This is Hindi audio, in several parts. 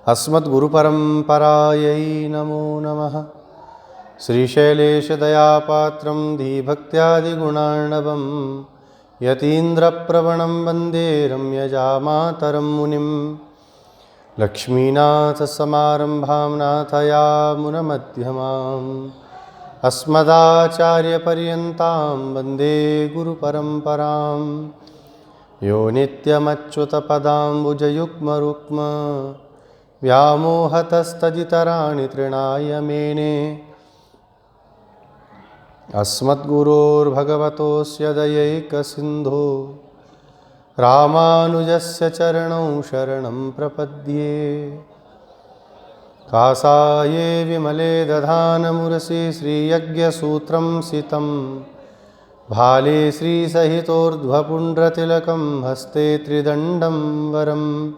अस्मद्गुरुपरम्परायै नमो नमः। श्रीशैलेशदयापात्रं धीभक्त्यादिगुणार्णवं यतीन्द्रप्रवणं वन्दे रम्यजामातरं मुनिं। लक्ष्मीनाथसमारम्भां नाथयामुनमध्यमाम् अस्मदाचार्यपर्यन्तां वन्दे गुरुपरम्परां। यो नित्यमच्युतपदाम्बुजयुग्मरुक्म व्यामोहतस्तदितराणि तृणाय मेने। अस्मद्गुरोर्भगवतोऽस्य दयैकसिन्धो रामानुजस्य चरणौ शरणं प्रपद्ये। कासाये विमले दधानमुरसि श्रीयज्ञसूत्रं सितं भाले श्रीसहितोर्ध्वपुण्ड्रतिलकं हस्ते त्रिदण्डं वरं।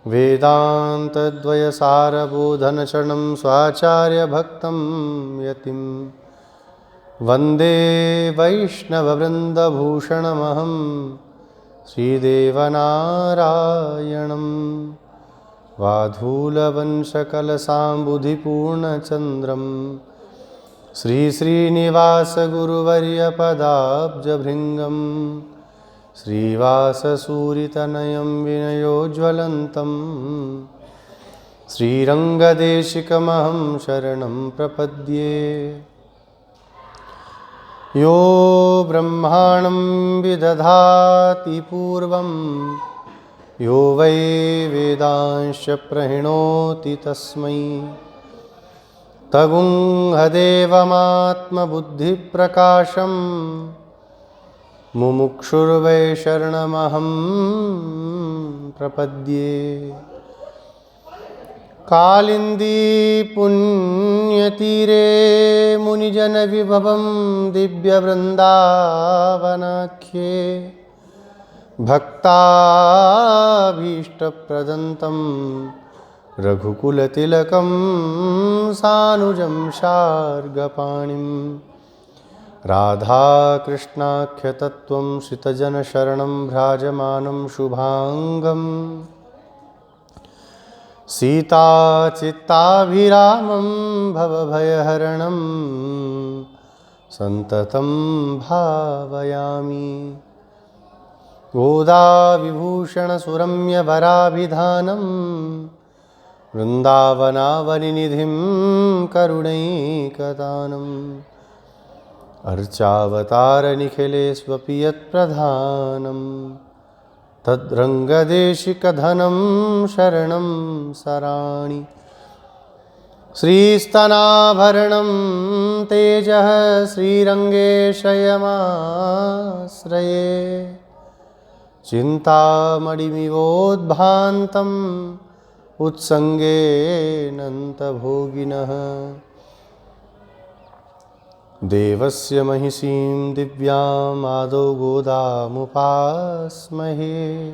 वेदान्तद्वयसारबोधनचरणं स्वाचार्यभक्तं यतिं वन्दे वैष्णववृन्दभूषणमहं श्रीदेवनारायणं। वाधूलवंशकलसाम्बुधिपूर्णचन्द्रं श्रीश्रीनिवासगुरुवर्यपदाब्जभृङ्गं श्रीवाससूरितनयं विनयोज्ज्वलन्तं श्रीरङ्गदेशिकमहं शरणं प्रपद्ये। यो ब्रह्माणं विदधाति पूर्वं यो वै वेदांश्च प्रणोति तस्मै तगुंहदेवमात्मबुद्धिप्रकाशं मुमुक्षुर्वै शरणमहं प्रपद्ये। कालिंदी पुण्यतीरे मुनिजनविभवं दिव्यवृन्दावनाख्ये भक्ताभीष्टप्रदन्तं रघुकुलतिलकं सानुजं शार्गपाणिं। राधाकृष्णाख्यतत्त्वं श्रितजनशरणं भ्राजमानं शुभाङ्गम्। सीताचित्ताभिरामं भवभयहरणं सन्ततं भावयामि। गोदाविभूषणसुरम्यवराभिधानं वृन्दावनावनिनिधिं करुणैकदानम्। अर्चावतारनिखिलेष्वपि यत्प्रधानं तद्रङ्गदेशिकधनं शरणं सराणि। श्रीस्तनाभरणं तेजः श्रीरङ्गेशयमाश्रये। चिन्तामणिमिवोद्भान्तम् उत्सङ्गेऽनन्तभोगिनः। देवस्य महिषीं दिव्याम् आदौ गोदामुपास्महे।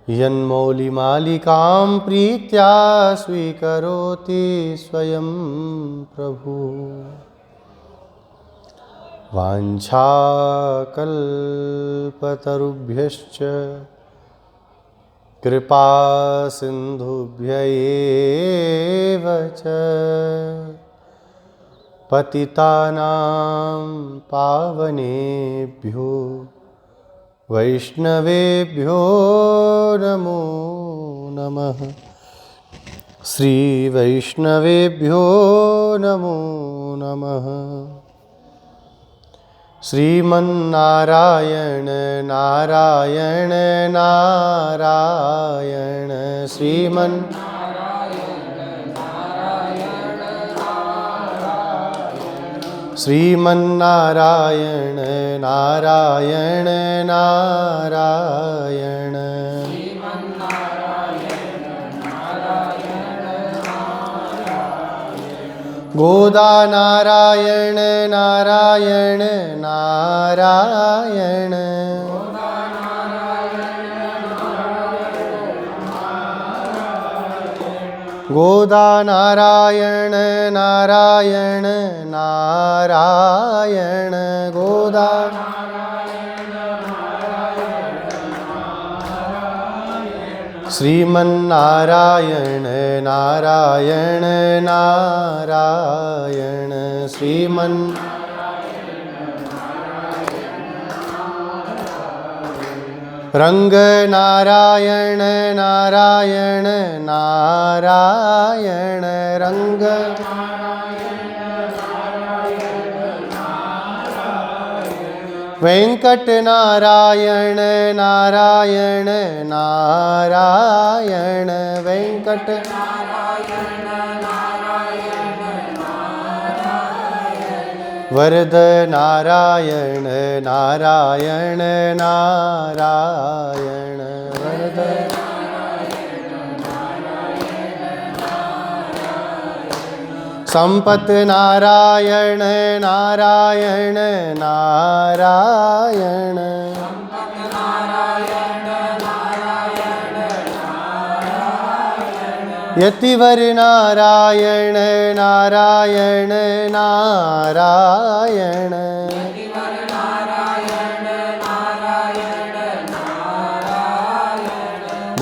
यन्मौलिमालिकां प्रीत्या स्वीकरोति स्वयं प्रभु। वाञ्छाकल्पतरुभ्यश्च कृपा सिन्धुभ्य एव च पतितानां पावनेभ्यो वैष्णवेभ्यो नमो नमः। श्रीवैष्णवेभ्यो नमो नमः। श्रीमन्नारायण नारायण नारायण श्रीमन्नारायण नारायण नारायण। गोदा नारायण नारायण नारायण। गोदा नारायण नारायण नारायण। गोदा श्रीमन्नारायण नारायण नारायण श्रीमन् रंग नारायण नारायण नारायण रंग वेंकट नारायण नारायण नारायण वेंकट वरद नारायण नारायण नारायण वरद संपत नारायण नारायण नारायण यतिवर नारायण नारायण नारायण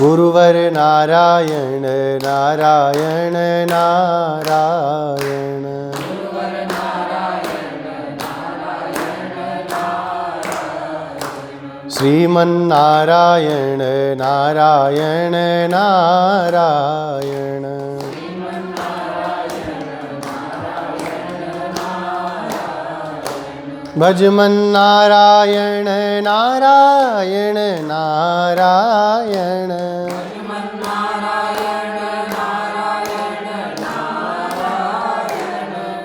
गुरुवर नारायण नारायण नारायण श्रीमन्नारायण नारायण नारायण भजमन्नारायण नारायण नारायण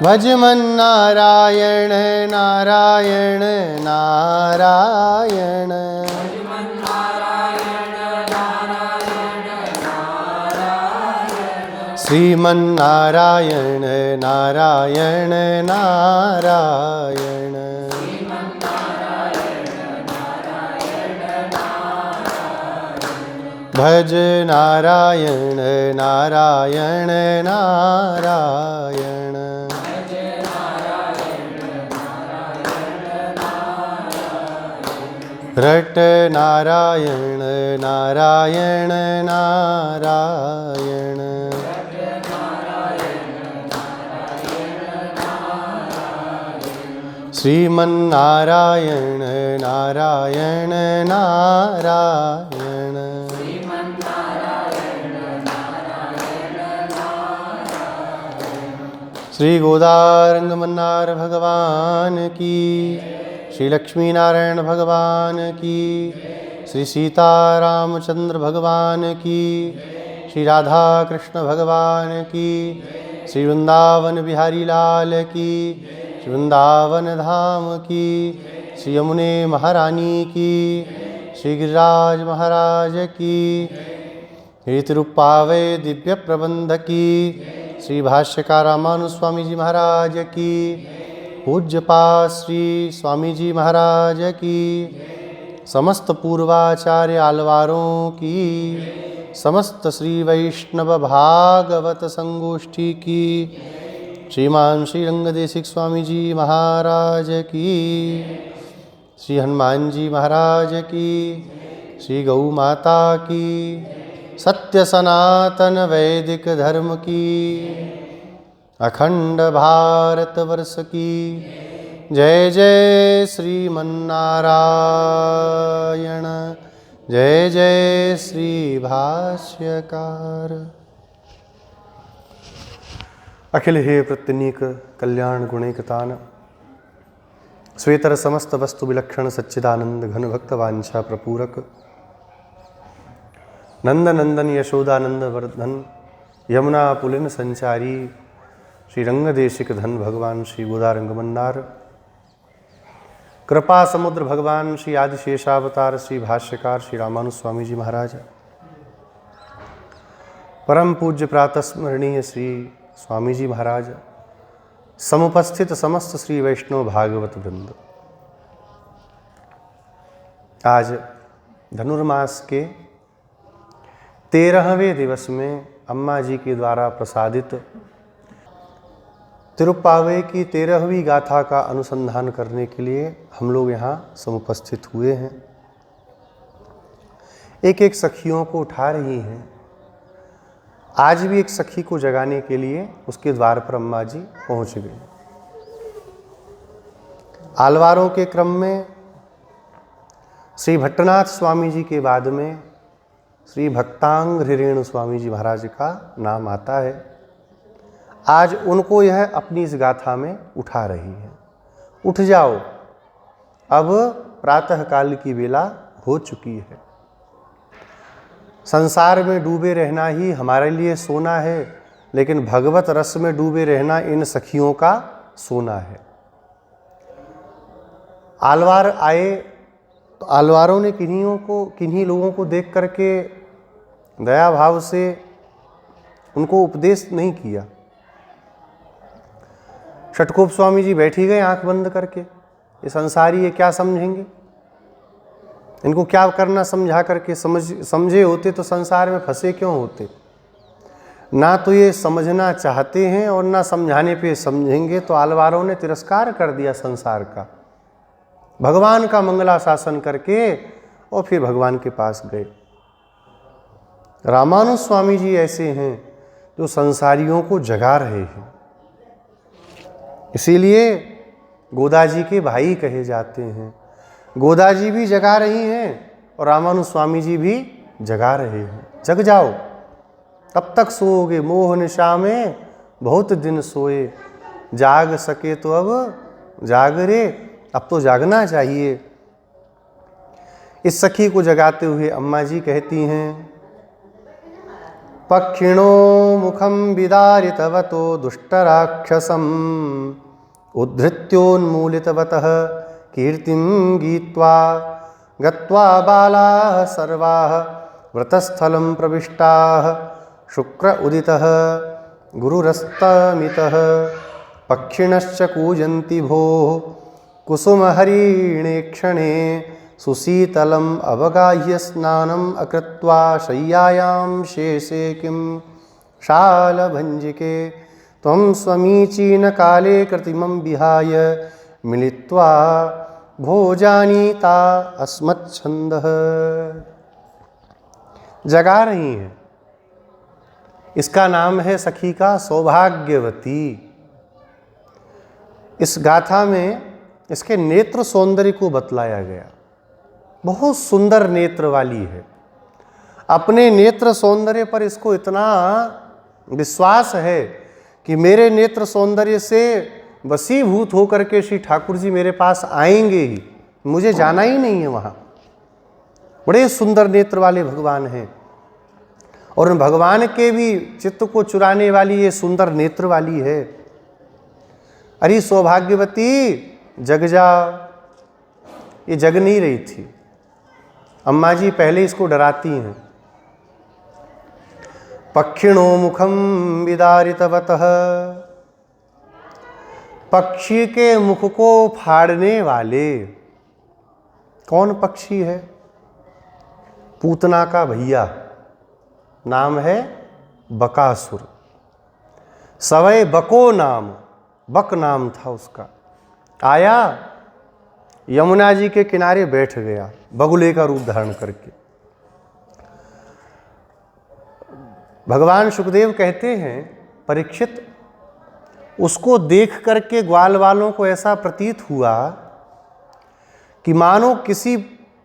भजमन्नारायण नारायण नारायण श्रीमन्नारायण नारायण नारायण भज नारायण नारायण नारायण रट नारायण नारायण नारायण श्रीमन्नारायण नारायण नारायण श्री गोदारंगमन्नार भगवान की, श्री लक्ष्मी नारायण भगवान की, श्री सीतारामचंद्र भगवान की, श्री राधा कृष्ण भगवान की, श्री वृंदावन बिहारी लाल की, श्री वृंदावन धाम की, श्री यमुने महारानी की, श्री गिरिराज महाराज की, श्री तिरुप्पावे दिव्य प्रबंध की, श्री भाष्यकार रामानु स्वामी जी महाराज की, पूज्यपाद श्री स्वामी जी महाराज की, समस्त पूर्वाचार्य आलवारों की, समस्त श्री वैष्णव भागवत संगोष्ठी की, श्रीमान श्री रंगदेशिक स्वामी जी महाराज की, श्री हनुमान जी महाराज की, श्री गौ माता की, सत्य सनातन वैदिक धर्म की, अखंड भारत वर्ष की जय जय श्रीमन्नारायण, जय जय श्री भाष्यकार। अखिल हे प्रत्यनीक कल्याण गुणैकतान, श्वेतर समस्त वस्तु विलक्षण सच्चिदानंद घन भक्त वांछा प्रपूरक, नंद नंदन यशोदानंद वर्धन यमुना पुलिन संचारी, श्री रंगदेशिक धन भगवान श्री गोदारंगमन्नार, कृपा समुद्र भगवान श्री आदिशेषावतार श्री भाष्यकार श्री रामानु स्वामी जी महाराज, परम पूज्य प्रातः स्मरणीय श्री स्वामी जी महाराज, समुपस्थित समस्त श्री वैष्णव भागवत वृंद। आज धनुर्मास के 13वें दिवस में अम्मा जी के द्वारा प्रसादित तिरुप्पावे की 13वीं गाथा का अनुसंधान करने के लिए हम लोग यहाँ समुपस्थित हुए हैं। एक एक सखियों को उठा रही हैं। आज भी एक सखी को जगाने के लिए उसके द्वार पर अम्मा जी पहुंच गई। आलवारों के क्रम में श्री भट्टनाथ स्वामी जी के बाद में श्री भक्तांग हृरेणु स्वामी जी महाराज का नाम आता है। आज उनको यह अपनी इस गाथा में उठा रही है। उठ जाओ, अब प्रातः काल की वेला हो चुकी है। संसार में डूबे रहना ही हमारे लिए सोना है, लेकिन भगवत रस में डूबे रहना इन सखियों का सोना है। आलवार आए तो आलवारों ने किन्हीं लोगों को देख करके दया भाव से उनको उपदेश नहीं किया। षटकोप स्वामी जी बैठी गए आंख बंद करके। ये संसारी ये क्या समझेंगे, इनको क्या करना समझा करके समझे होते तो संसार में फंसे क्यों होते। ना तो ये समझना चाहते हैं और ना समझाने पे समझेंगे, तो आलवारों ने तिरस्कार कर दिया संसार का, भगवान का मंगला शासन करके और फिर भगवान के पास गए। रामानुज स्वामी जी ऐसे हैं जो संसारियों को जगा रहे हैं, इसीलिए गोदा जी के भाई कहे जाते हैं। गोदा जी भी जगा रही हैं और रामानुज स्वामी जी भी जगा रहे हैं। जग जाओ, तब तक सोओगे मोह निशा में बहुत दिन सोए, जाग सके तो अब जाग रे, अब तो जागना चाहिए। इस सखी को जगाते हुए अम्मा जी कहती हैं, पक्षिणो मुखम विदारितवतो दुष्टराक्षसम उद्धृत्योन्मूलितवतः कीर्तिं गीत्वा गत्वा बालाः सर्वाः व्रतस्थलं प्रविष्टाः शुक्र उदितः गुरुरस्तमितः पक्षिणश्च कूजन्ति भोः कुसुमहरिणे क्षणे सुशीतलम् अवगाह्य स्नानम् अकृत्वा शय्यायां शेषे किं शालभञ्जिके त्वं स्वमीचीनकाले कृत्रिमं विहाय मिलित्वा भोजानीता अस्मच्छन्दः। जगा रही हैं। इसका नाम है सखी का सौभाग्यवती। इस गाथा में इसके नेत्र सौंदर्य को बतलाया गया। बहुत सुंदर नेत्र वाली है। अपने नेत्र सौंदर्य पर इसको इतना विश्वास है कि मेरे नेत्र सौंदर्य से वशीभूत होकर के श्री ठाकुर जी मेरे पास आएंगे ही, मुझे जाना ही नहीं है वहाँ। बड़े सुंदर नेत्र वाले भगवान हैं और उन भगवान के भी चित्त को चुराने वाली ये सुंदर नेत्र वाली है। अरे सौभाग्यवती जग जा। ये जग नहीं रही थी। अम्मा जी पहले इसको डराती हैं। पक्षिणो मुखम विदारितवतः, पक्षी के मुख को फाड़ने वाले। कौन पक्षी है? पूतना का भैया, नाम है बकासुर। सवय बको नाम, बक नाम था उसका। आया, यमुना जी के किनारे बैठ गया बगुले का रूप धारण करके। भगवान सुखदेव कहते हैं, परीक्षित, उसको देख करके ग्वाल वालों को ऐसा प्रतीत हुआ कि मानो किसी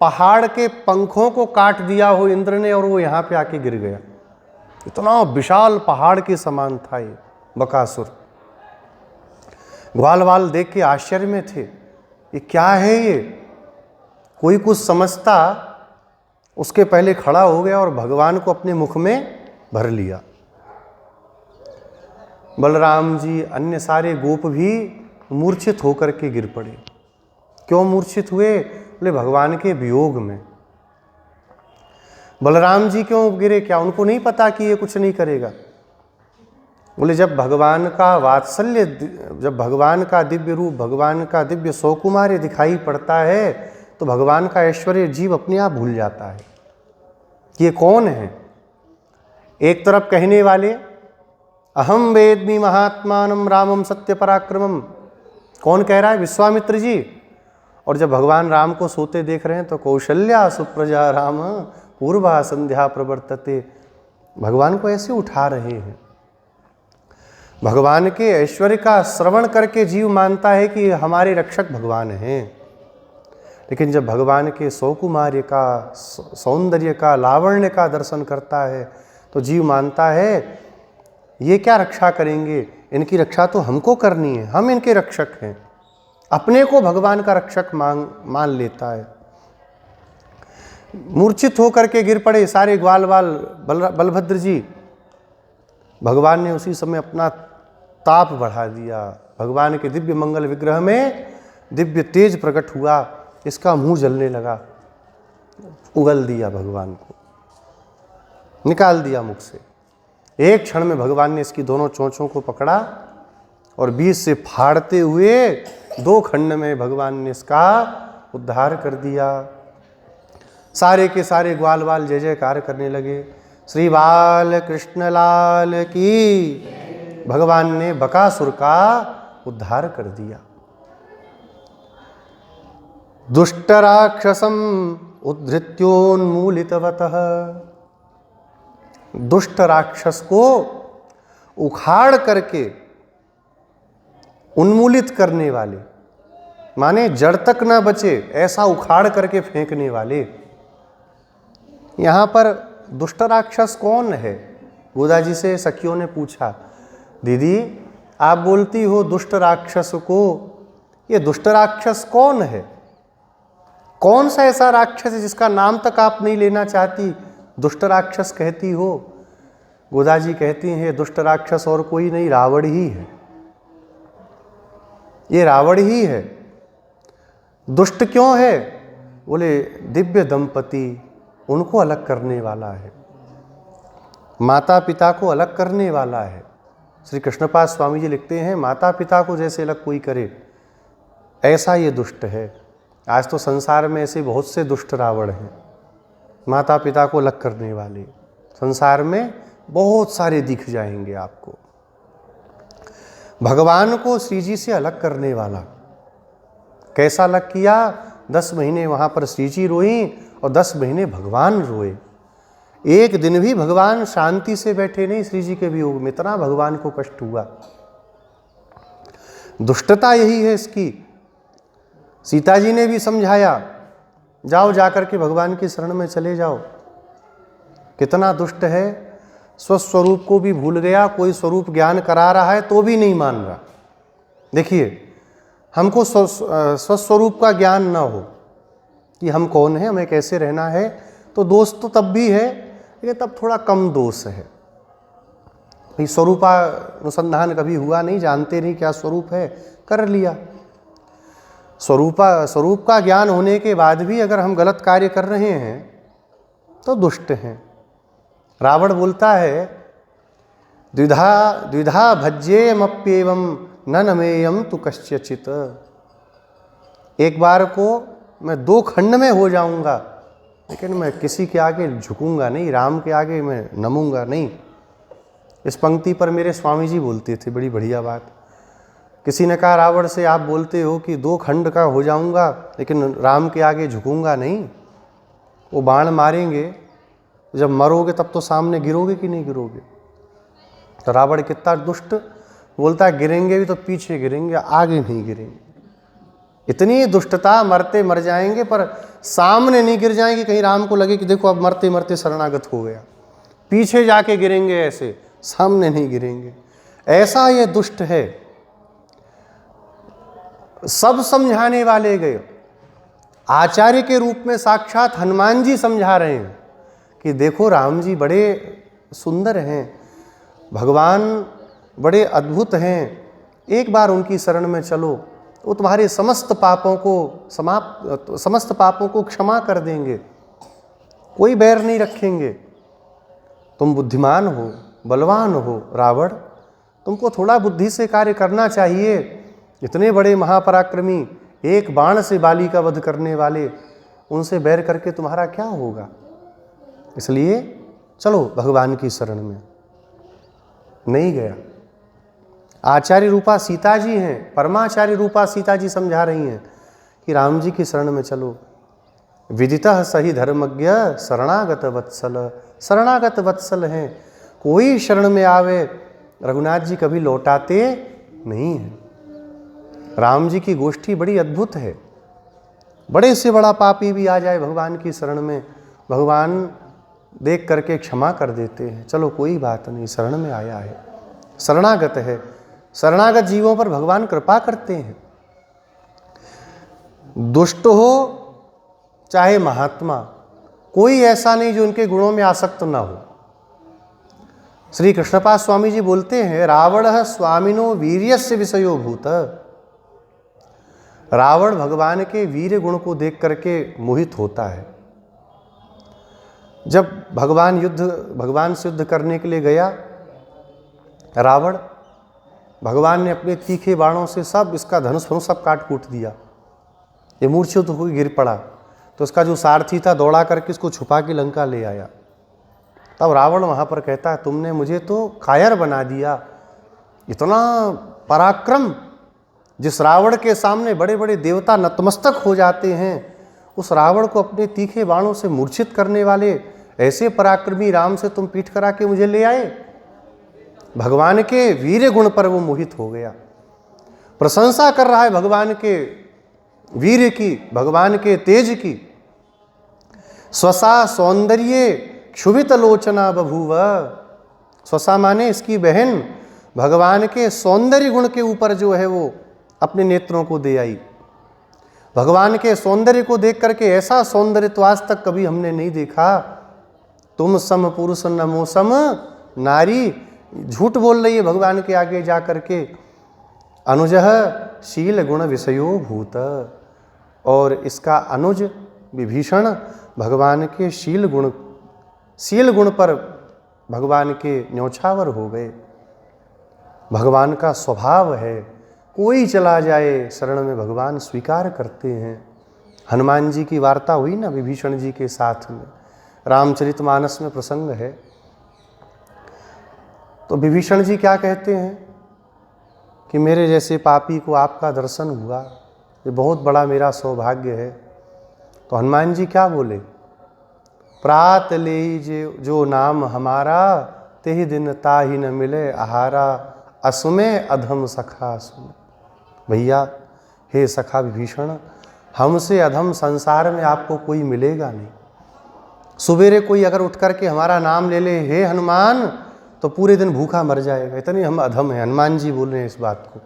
पहाड़ के पंखों को काट दिया हो इंद्र ने और वो यहाँ पे आके गिर गया। इतना विशाल पहाड़ के समान था ये बकासुर। ग्वाल वाल देख के आश्चर्य में थे, ये क्या है ये? कोई कुछ समझता उसके पहले खड़ा हो गया और भगवान को अपने मुख में भर लिया। बलराम जी, अन्य सारे गोप भी मूर्छित होकर के गिर पड़े। क्यों मूर्छित हुए? बोले भगवान के वियोग में। बलराम जी क्यों गिरे? क्या उनको नहीं पता कि ये कुछ नहीं करेगा? बोले जब भगवान का वात्सल्य, जब भगवान का दिव्य रूप, भगवान का दिव्य सौकुमार्य दिखाई पड़ता है तो भगवान का ऐश्वर्य जीव अपने आप भूल जाता है। ये कौन है? एक तरफ कहने वाले अहम वेद्मि महात्मानं रामम सत्य पराक्रमम। कौन कह रहा है? विश्वामित्र जी। और जब भगवान राम को सोते देख रहे हैं तो कौशल्या सुप्रजा राम पूर्वा संध्या प्रवर्तते। भगवान को ऐसे उठा रहे हैं। भगवान के ऐश्वर्य का श्रवण करके जीव मानता है कि हमारे रक्षक भगवान हैं, लेकिन जब भगवान के सौकुमार्य का, सौंदर्य का, लावण्य का दर्शन करता है तो जीव मानता है ये क्या रक्षा करेंगे, इनकी रक्षा तो हमको करनी है, हम इनके रक्षक हैं। अपने को भगवान का रक्षक मान लेता है। मूर्छित होकर के गिर पड़े सारे ग्वाल बाल बलभद्र जी। भगवान ने उसी समय अपना ताप बढ़ा दिया। भगवान के दिव्य मंगल विग्रह में दिव्य तेज प्रकट हुआ, इसका मुंह जलने लगा। उगल दिया भगवान को, निकाल दिया मुख से। एक क्षण में भगवान ने इसकी दोनों चोंचों को पकड़ा और बीच से फाड़ते हुए 2 खंड में भगवान ने इसका उद्धार कर दिया। सारे के सारे ग्वाल बाल जय जयकार करने लगे, श्री बाल कृष्ण लाल की। भगवान ने बकासुर का उद्धार कर दिया। दुष्ट राक्षसम उद्धृत्योन्मूलितवतः, दुष्ट राक्षस को उखाड़ करके उन्मूलित करने वाले, माने जड़ तक न बचे ऐसा उखाड़ करके फेंकने वाले। यहाँ पर दुष्ट राक्षस कौन है? गोदा जी से सखियों ने पूछा, दीदी आप बोलती हो दुष्ट राक्षस को, ये दुष्ट राक्षस कौन है? कौन सा ऐसा राक्षस है जिसका नाम तक आप नहीं लेना चाहती, दुष्ट राक्षस कहती हो? गोदा जी कहती हैं दुष्ट राक्षस और कोई नहीं, रावण ही है। ये रावण ही है। दुष्ट क्यों है? बोले दिव्य दंपति, उनको अलग करने वाला है, माता पिता को अलग करने वाला है। श्री कृष्णपाद स्वामी जी लिखते हैं माता पिता को जैसे अलग कोई करे ऐसा ये दुष्ट है। आज तो संसार में ऐसे बहुत से दुष्ट रावण हैं, माता पिता को अलग करने वाले। संसार में बहुत सारे दिख जाएंगे आपको। भगवान को श्री जी से अलग करने वाला कैसा अलग किया? 10 महीने वहाँ पर श्री जी रोई और 10 महीने भगवान रोए। एक दिन भी भगवान शांति से बैठे नहीं श्री जी के वियोग में, इतना भगवान को कष्ट हुआ। दुष्टता यही है इसकी। सीता जी ने भी समझाया, जाओ जाकर के भगवान की शरण में चले जाओ। कितना दुष्ट है, स्वस्वरूप को भी भूल गया। कोई स्वरूप ज्ञान करा रहा है तो भी नहीं मान रहा। देखिए, हमको स्वस्वरूप का ज्ञान ना हो कि हम कौन हैं, हमें कैसे रहना है, तो दोष तो तब भी है, लेकिन तब थोड़ा कम दोष है। भाई स्वरूपानुसंधान कभी हुआ नहीं, जानते नहीं क्या स्वरूप है, कर लिया। स्वरूप का ज्ञान होने के बाद भी अगर हम गलत कार्य कर रहे हैं तो दुष्ट हैं। रावण बोलता है द्विधा भज्येयमप्येवं न नमेयं तु कस्यचित्। एक बार को मैं 2 खंड में हो जाऊंगा, लेकिन मैं किसी के आगे झुकूंगा नहीं, राम के आगे मैं नमूंगा नहीं। इस पंक्ति पर मेरे स्वामी जी बोलते थे, बड़ी बढ़िया बात। किसी ने कहा रावण से आप बोलते हो कि 2 खंड का हो जाऊंगा लेकिन राम के आगे झुकूंगा नहीं। वो बाण मारेंगे, जब मरोगे तब तो सामने गिरोगे कि नहीं गिरोगे? तो रावण कितना दुष्ट, बोलता है गिरेंगे भी तो पीछे गिरेंगे, आगे नहीं गिरेंगे। इतनी दुष्टता, मरते मर जाएंगे पर सामने नहीं गिर जाएंगे, कहीं राम को लगे कि देखो अब मरते मरते शरणागत हो गया। पीछे जाके गिरेंगे, ऐसे सामने नहीं गिरेंगे। ऐसा ये दुष्ट है। सब समझाने वाले गए, आचार्य के रूप में साक्षात हनुमान जी समझा रहे हैं कि देखो राम जी बड़े सुंदर हैं, भगवान बड़े अद्भुत हैं, एक बार उनकी शरण में चलो, वो तुम्हारे समस्त पापों को क्षमा कर देंगे, कोई बैर नहीं रखेंगे। तुम बुद्धिमान हो, बलवान हो रावण, तुमको थोड़ा बुद्धि से कार्य करना चाहिए। इतने बड़े महापराक्रमी, एक बाण से बाली का वध करने वाले, उनसे बैर करके तुम्हारा क्या होगा? इसलिए चलो भगवान की शरण में। नहीं गया। आचार्य रूपा सीता जी हैं, परमाचार्य रूपा सीता जी समझा रही हैं कि राम जी की शरण में चलो। विदितः सही धर्मज्ञ शरणागत वत्सल। शरणागत वत्सल हैं, कोई शरण में आवे रघुनाथ जी कभी लौटाते नहीं हैं। राम जी की गोष्ठी बड़ी अद्भुत है। बड़े से बड़ा पापी भी आ जाए भगवान की शरण में, भगवान देख करके क्षमा कर देते हैं। चलो कोई बात नहीं, शरण में आया है, शरणागत है। शरणागत जीवों पर भगवान कृपा करते हैं। दुष्ट हो चाहे महात्मा, कोई ऐसा नहीं जो उनके गुणों में आसक्त ना हो। श्री कृष्णपाद स्वामी जी बोलते हैं, रावण स्वामिनो वीर्यस्य विषयो भूत। रावण भगवान के वीर गुण को देख करके मोहित होता है। जब भगवान से युद्ध करने के लिए गया रावण, भगवान ने अपने तीखे बाणों से सब इसका धनुष सब काट कूट दिया। ये मूर्छित होकर गिर पड़ा, तो उसका जो सारथी था दौड़ा करके इसको छुपा के लंका ले आया। तब रावण वहाँ पर कहता है, तुमने मुझे तो कायर बना दिया। इतना पराक्रम, जिस रावण के सामने बड़े बड़े देवता नतमस्तक हो जाते हैं, उस रावण को अपने तीखे बाणों से मूर्छित करने वाले ऐसे पराक्रमी राम से तुम पीठ करा के मुझे ले आए। भगवान के वीर गुण पर वो मोहित हो गया। प्रशंसा कर रहा है भगवान के वीर की, भगवान के तेज की। स्वसा सौंदर्य क्षुभित लोचना बभूव। स्वसा माने इसकी बहन, भगवान के सौंदर्य गुण के ऊपर जो है वो अपने नेत्रों को दे आई। भगवान के सौंदर्य को देख करके ऐसा सौंदर्य तो आज तक कभी हमने नहीं देखा। तुम सम पुरुष नमो सम नारी, झूठ बोल रही है भगवान के आगे जा करके। अनुजः शील गुण विषयो भूत। और इसका अनुज विभीषण भगवान के शील गुण पर भगवान के न्योछावर हो गए। भगवान का स्वभाव है, कोई चला जाए शरण में भगवान स्वीकार करते हैं। हनुमान जी की वार्ता हुई ना विभीषण जी के साथ में, रामचरितमानस में प्रसंग है। तो विभीषण जी क्या कहते हैं कि मेरे जैसे पापी को आपका दर्शन हुआ, ये बहुत बड़ा मेरा सौभाग्य है। तो हनुमान जी क्या बोले, प्रात ले जो नाम हमारा, तेहि दिन ताहि न मिले आहारा, असुमे अधम सखा सुन। भैया, हे सखा विभीषण, हमसे अधम संसार में आपको कोई मिलेगा नहीं। सुबेरे कोई अगर उठ करके हमारा नाम ले ले, हे हनुमान, तो पूरे दिन भूखा मर जाएगा, इतने हम अधम हैं। हनुमान जी बोल रहे हैं इस बात को।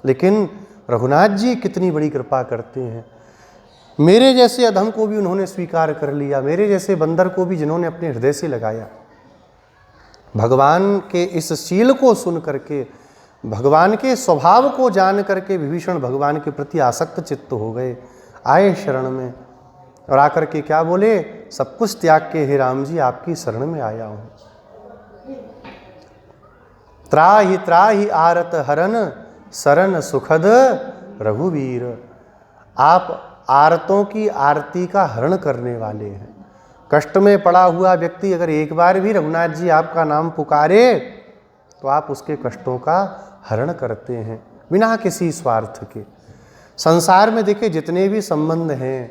लेकिन रघुनाथ जी कितनी बड़ी कृपा करते हैं, मेरे जैसे अधम को भी उन्होंने स्वीकार कर लिया, मेरे जैसे बंदर को भी जिन्होंने अपने हृदय से लगाया। भगवान के इस शील को सुन करके, भगवान के स्वभाव को जान करके विभीषण भगवान के प्रति आसक्त चित्त हो गए, आए शरण में। और आकर के क्या बोले, सब कुछ त्याग के हे राम जी आपकी शरण में आया हूँ। त्राहि त्राहि आरत हरन, शरण सुखद रघुवीर। आप आरतों की आरती का हरण करने वाले हैं। कष्ट में पड़ा हुआ व्यक्ति अगर एक बार भी रघुनाथ जी आपका नाम पुकारे, तो आप उसके कष्टों का हरण करते हैं बिना किसी स्वार्थ के। संसार में देखिए जितने भी संबंध हैं,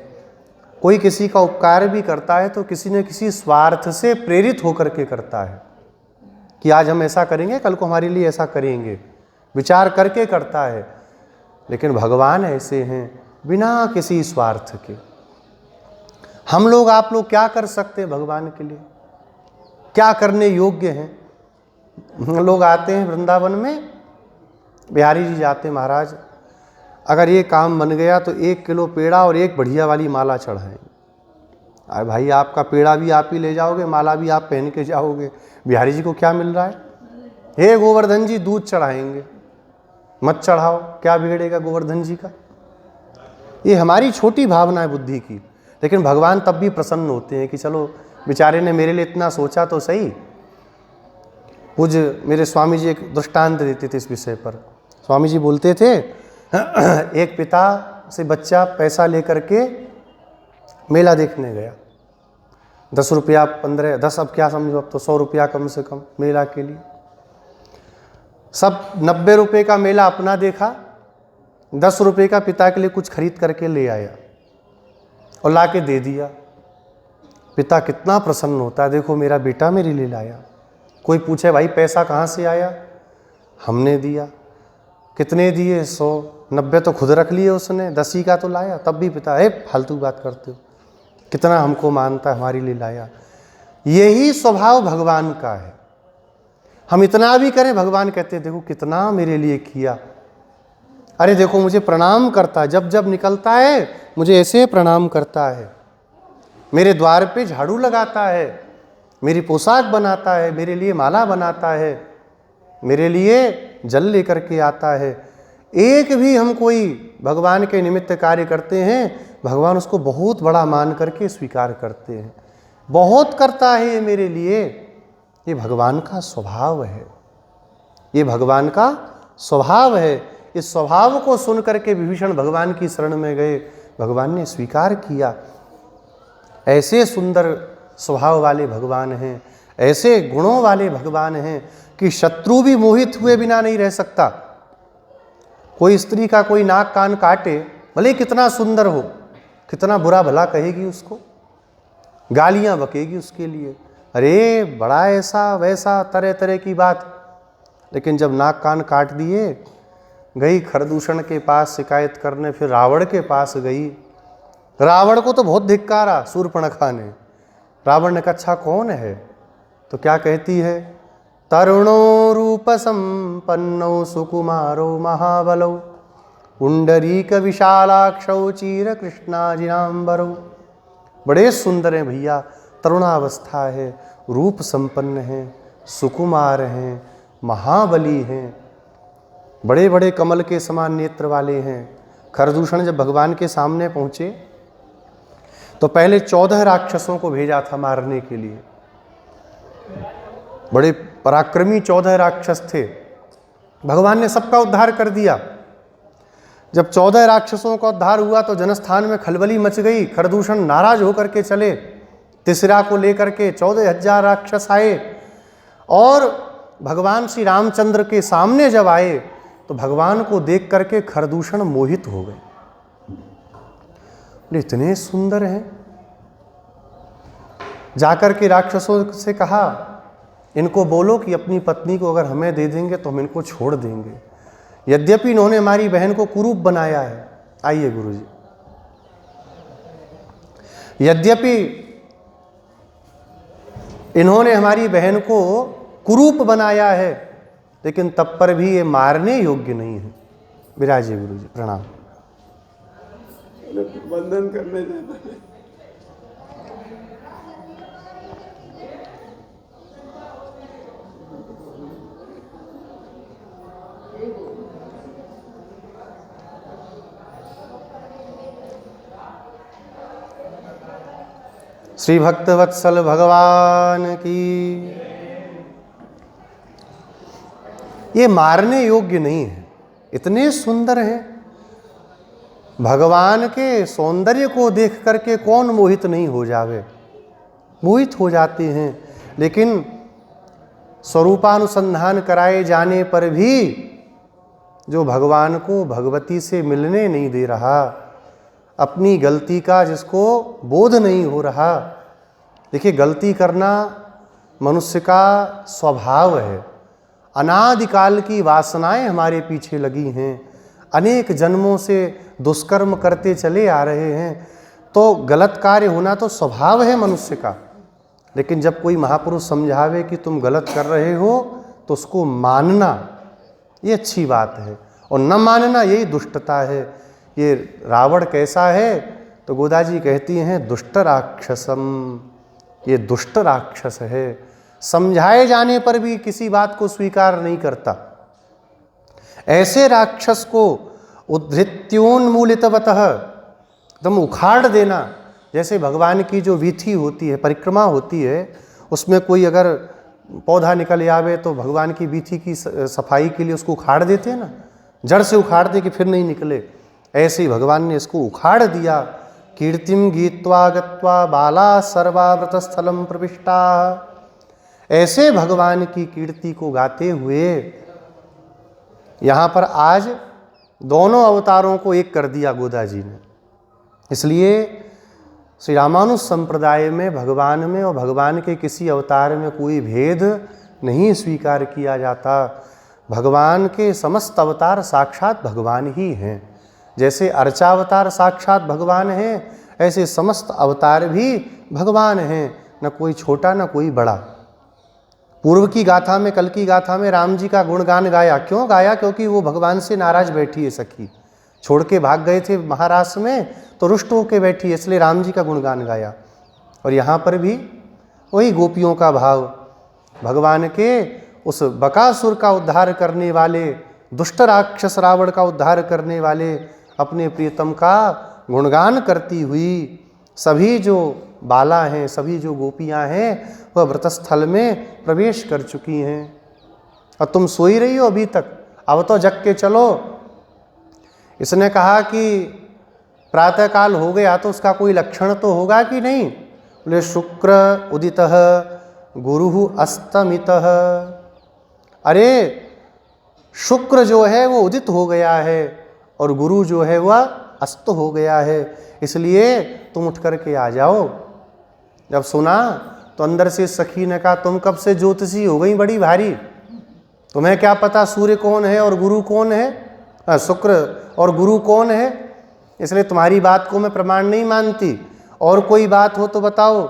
कोई किसी का उपकार भी करता है तो किसी न किसी स्वार्थ से प्रेरित होकर के करता है कि आज हम ऐसा करेंगे, कल को हमारे लिए ऐसा करेंगे, विचार करके करता है। लेकिन भगवान ऐसे हैं बिना किसी स्वार्थ के। हम लोग आप लोग क्या कर सकते हैं भगवान के लिए, क्या करने योग्य हैं। लोग आते हैं वृंदावन में, बिहारी जी जाते हैं, महाराज अगर ये काम बन गया तो 1 किलो पेड़ा और 1 बढ़िया वाली माला चढ़ाएंगे। अरे भाई, आपका पेड़ा भी आप ही ले जाओगे, माला भी आप पहन के जाओगे, बिहारी जी को क्या मिल रहा है। हे गोवर्धन जी दूध चढ़ाएंगे, मत चढ़ाओ, क्या बिगड़ेगा गोवर्धन जी का। ये हमारी छोटी भावना है बुद्धि की, लेकिन भगवान तब भी प्रसन्न होते हैं कि चलो बेचारे ने मेरे लिए इतना सोचा तो सही। पूज्य मेरे स्वामी जी एक दृष्टांत देते थे इस विषय पर। स्वामी जी बोलते थे, एक पिता से बच्चा पैसा लेकर के मेला देखने गया, 10 रुपया 15 10, अब क्या समझो, अब तो 100 रुपया कम से कम मेला के लिए। सब 90 रुपये का मेला अपना देखा, 10 रुपये का पिता के लिए कुछ खरीद करके ले आया। और ला के दे दिया। पिता कितना प्रसन्न होता है, देखो मेरा बेटा मेरे लिए लाया। कोई पूछे भाई पैसा कहाँ से आया, हमने दिया। कितने दिए? 100, 90 तो खुद रख लिए उसने, 10 ही का तो लाया। तब भी पिता है फालतू बात करते हो, कितना हमको मानता है, हमारे लिए लाया। यही स्वभाव भगवान का है। हम इतना भी करें, भगवान कहते हैं देखो कितना मेरे लिए किया। अरे देखो मुझे प्रणाम करता है, जब जब निकलता है मुझे ऐसे प्रणाम करता है, मेरे द्वार पे झाड़ू लगाता है, मेरी पोशाक बनाता है, मेरे लिए माला बनाता है, मेरे लिए जल लेकर के आता है। एक भी हम कोई भगवान के निमित्त कार्य करते हैं, भगवान उसको बहुत बड़ा मान करके स्वीकार करते हैं। बहुत करता है ये मेरे लिए। ये भगवान का स्वभाव है, ये भगवान का स्वभाव है। इस स्वभाव को सुन करके विभीषण भगवान की शरण में गए, भगवान ने स्वीकार किया। ऐसे सुंदर स्वभाव वाले भगवान हैं, ऐसे गुणों वाले भगवान हैं कि शत्रु भी मोहित हुए बिना नहीं रह सकता। कोई स्त्री का कोई नाक कान काटे, भले कितना सुंदर हो, कितना बुरा भला कहेगी उसको, गालियां बकेगी उसके लिए, अरे बड़ा ऐसा वैसा तरह तरह की बात। लेकिन जब नाक कान काट दिए, गई खरदूषण के पास शिकायत करने, फिर रावण के पास गई। रावण को तो बहुत धिक्कारा शूर्पणखा ने। रावण ने कहा अच्छा कौन है? तो क्या कहती है? तरुणो रूप संपन्नो सुकुमारो महाबलो पुंडरीक विशालाक्षौ चीर कृष्णाजिनांबरो। बड़े सुंदर हैं भैया, तरुणावस्था है, रूप संपन्न है, सुकुमार हैं, महाबली हैं, बड़े बड़े कमल के समान नेत्र वाले हैं। खरदूषण जब भगवान के सामने पहुंचे तो पहले 14 राक्षसों को भेजा था मारने के लिए। बड़े पराक्रमी 14 राक्षस थे। भगवान ने सबका उद्धार कर दिया। जब 14 राक्षसों का उद्धार हुआ तो जनस्थान में खलबली मच गई। खरदूषण नाराज होकर के चले। तिसरा को लेकर के 14,000 राक्षस आए और भगवान श्री रामचंद्र के सामने जब आए तो भगवान को देख करके खरदूषण मोहित हो गए। इतने सुंदर हैं। जाकर के राक्षसों से कहा इनको बोलो कि अपनी पत्नी को अगर हमें दे देंगे तो हम इनको छोड़ देंगे। यद्यपि इन्होंने हमारी बहन को कुरूप बनाया है। आइए गुरुजी। यद्यपि इन्होंने हमारी बहन को कुरूप बनाया है, लेकिन तब पर भी ये मारने योग्य नहीं है। विराजिए गुरुजी, प्रणाम। वंदन करने जाता है। श्री भक्तवत्सल भगवान की। ये मारने योग्य नहीं है, इतने सुंदर हैं। भगवान के सौंदर्य को देख करके कौन मोहित नहीं हो जावे, मोहित हो जाते हैं। लेकिन स्वरूपानुसंधान कराए जाने पर भी जो भगवान को भगवती से मिलने नहीं दे रहा, अपनी गलती का जिसको बोध नहीं हो रहा। देखिए, गलती करना मनुष्य का स्वभाव है। अनादिकाल की वासनाएं हमारे पीछे लगी हैं, अनेक जन्मों से दुष्कर्म करते चले आ रहे हैं, तो गलत कार्य होना तो स्वभाव है मनुष्य का। लेकिन जब कोई महापुरुष समझावे कि तुम गलत कर रहे हो तो उसको मानना, ये अच्छी बात है, और न मानना यही दुष्टता है। ये रावण कैसा है? तो गोदा जी कहती हैं दुष्ट राक्षसम, ये दुष्ट राक्षस है। समझाए जाने पर भी किसी बात को स्वीकार नहीं करता। ऐसे राक्षस को उद्धृत्योन्मूलितवतः एकदम उखाड़ देना। जैसे भगवान की जो वीथी होती है, परिक्रमा होती है, उसमें कोई अगर पौधा निकल आवे तो भगवान की वीथी की सफाई के लिए उसको उखाड़ देते हैं ना, जड़ से उखाड़ दे कि फिर नहीं निकले। ऐसे ही भगवान ने इसको उखाड़ दिया। कीर्तिम गीत्वा गत्वा बाला सर्वाव्रत स्थलम प्रविष्टा। ऐसे भगवान की कीर्ति को गाते हुए यहाँ पर आज दोनों अवतारों को एक कर दिया गोदा जी ने। इसलिए श्री रामानुज संप्रदाय में भगवान में और भगवान के किसी अवतार में कोई भेद नहीं स्वीकार किया जाता। भगवान के समस्त अवतार साक्षात भगवान ही हैं। जैसे अर्चावतार साक्षात भगवान हैं, ऐसे समस्त अवतार भी भगवान हैं, न कोई छोटा न कोई बड़ा। पूर्व की गाथा में, कल की गाथा में राम जी का गुणगान गाया। क्यों गाया? क्योंकि वो भगवान से नाराज बैठी है सखी, छोड़ के भाग गए थे महाराष्ट्र में, तो रुष्ट होके बैठी है, इसलिए राम जी का गुणगान गाया। और यहाँ पर भी वही गोपियों का भाव, भगवान के उस बकासुर का उद्धार करने वाले, दुष्ट राक्षस रावण का उद्धार करने वाले अपने प्रियतम का गुणगान करती हुई सभी जो बाला हैं, सभी जो गोपियां हैं, वह व्रतस्थल में प्रवेश कर चुकी हैं। और तुम सोई रही हो अभी तक, अब तो जग के चलो। इसने कहा कि प्रातःकाल हो गया तो उसका कोई लक्षण तो होगा कि नहीं? बोले शुक्र उदितः गुरु अस्तमितः। अरे शुक्र जो है वो उदित हो गया है और गुरु जो है वह अस्त हो गया है, इसलिए तुम उठ करके आ जाओ। जब सुना तो अंदर से सखी ने कहा, तुम कब से ज्योतिषी हो गई बड़ी भारी, तुम्हें क्या पता सूर्य कौन है और गुरु कौन है, शुक्र और गुरु कौन है, इसलिए तुम्हारी बात को मैं प्रमाण नहीं मानती। और कोई बात हो तो बताओ।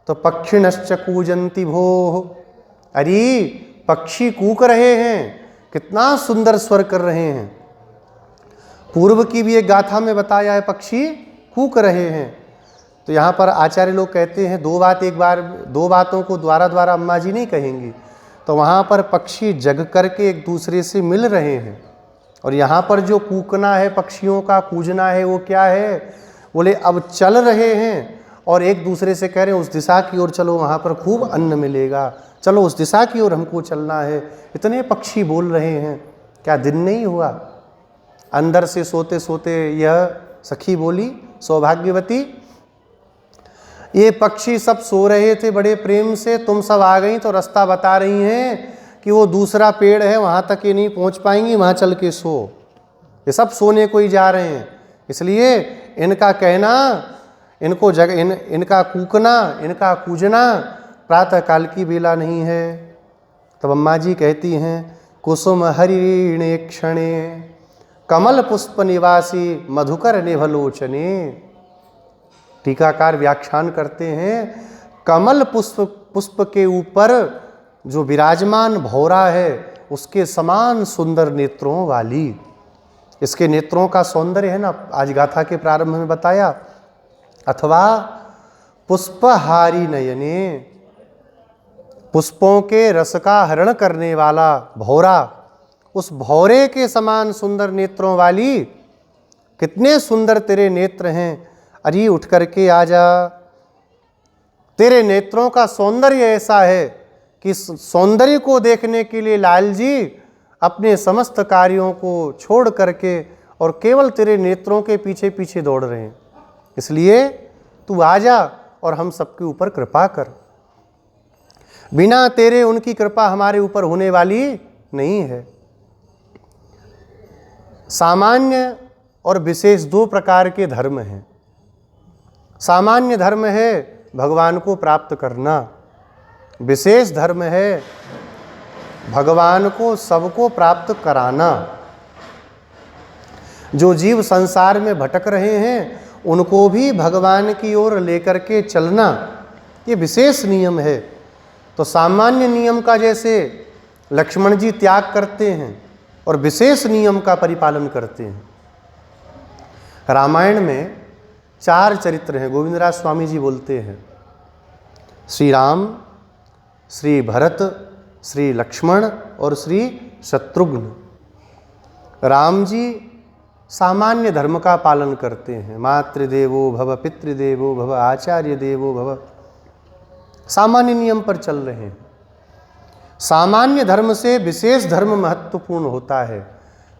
तो पक्षिणश्च कूजन्ति भोः। अरे पक्षी कूक रहे हैं, कितना सुंदर स्वर कर रहे हैं। पूर्व की भी एक गाथा में बताया है, पक्षी कूक रहे हैं। तो यहाँ पर आचार्य लोग कहते हैं दो बातों को द्वारा अम्मा जी नहीं कहेंगी। तो वहाँ पर पक्षी जग करके एक दूसरे से मिल रहे हैं, और यहाँ पर जो कूकना है, पक्षियों का कूजना है, वो क्या है? बोले अब चल रहे हैं और एक दूसरे से कह रहे हैं उस दिशा की ओर चलो, वहाँ पर खूब अन्न मिलेगा, चलो उस दिशा की ओर हमको चलना है। इतने पक्षी बोल रहे हैं, क्या दिन नहीं हुआ? अंदर से सोते सोते यह सखी बोली, सौभाग्यवती, ये पक्षी सब सो रहे थे बड़े प्रेम से, तुम सब आ गई तो रास्ता बता रही हैं कि वो दूसरा पेड़ है, वहाँ तक ये नहीं पहुँच पाएंगी, वहाँ चल के सो। ये सब सोने को ही जा रहे हैं, इसलिए इनका कहना, इनका कूकना, इनका कूजना प्रातः काल की बेला नहीं है। तब अम्मा जी कहती हैं, कुसुम हरिणे क्षणे कमल पुष्प निवासी मधुकर निभलोचने। टीकाकार व्याख्यान करते हैं, कमल पुष्प के ऊपर जो विराजमान भौरा है, उसके समान सुंदर नेत्रों वाली। इसके नेत्रों का सौंदर्य है ना, आज गाथा के प्रारंभ में बताया। अथवा पुष्पहारी नयने, पुष्पों के रस का हरण करने वाला भौरा, उस भौरे के समान सुंदर नेत्रों वाली। कितने सुंदर तेरे नेत्र हैं, अरे उठ करके आ जा। तेरे नेत्रों का सौंदर्य ऐसा है कि सौंदर्य को देखने के लिए लाल जी अपने समस्त कार्यों को छोड़ करके और केवल तेरे नेत्रों के पीछे पीछे दौड़ रहे हैं, इसलिए तू आ जा और हम सबके ऊपर कृपा कर। बिना तेरे उनकी कृपा हमारे ऊपर होने वाली नहीं है। सामान्य और विशेष दो प्रकार के धर्म हैं। सामान्य धर्म है भगवान को प्राप्त करना, विशेष धर्म है भगवान को सबको प्राप्त कराना। जो जीव संसार में भटक रहे हैं उनको भी भगवान की ओर लेकर के चलना, ये विशेष नियम है। तो सामान्य नियम का जैसे लक्ष्मण जी त्याग करते हैं और विशेष नियम का परिपालन करते हैं। रामायण में 4 चरित्र हैं। गोविंदराज स्वामी जी बोलते हैं, श्री राम, श्री भरत, श्री लक्ष्मण और श्री शत्रुघ्न। राम जी सामान्य धर्म का पालन करते हैं, मातृदेवो भव, पितृदेवो भव, आचार्य देवो भव, सामान्य नियम पर चल रहे हैं। सामान्य धर्म से विशेष धर्म महत्वपूर्ण होता है।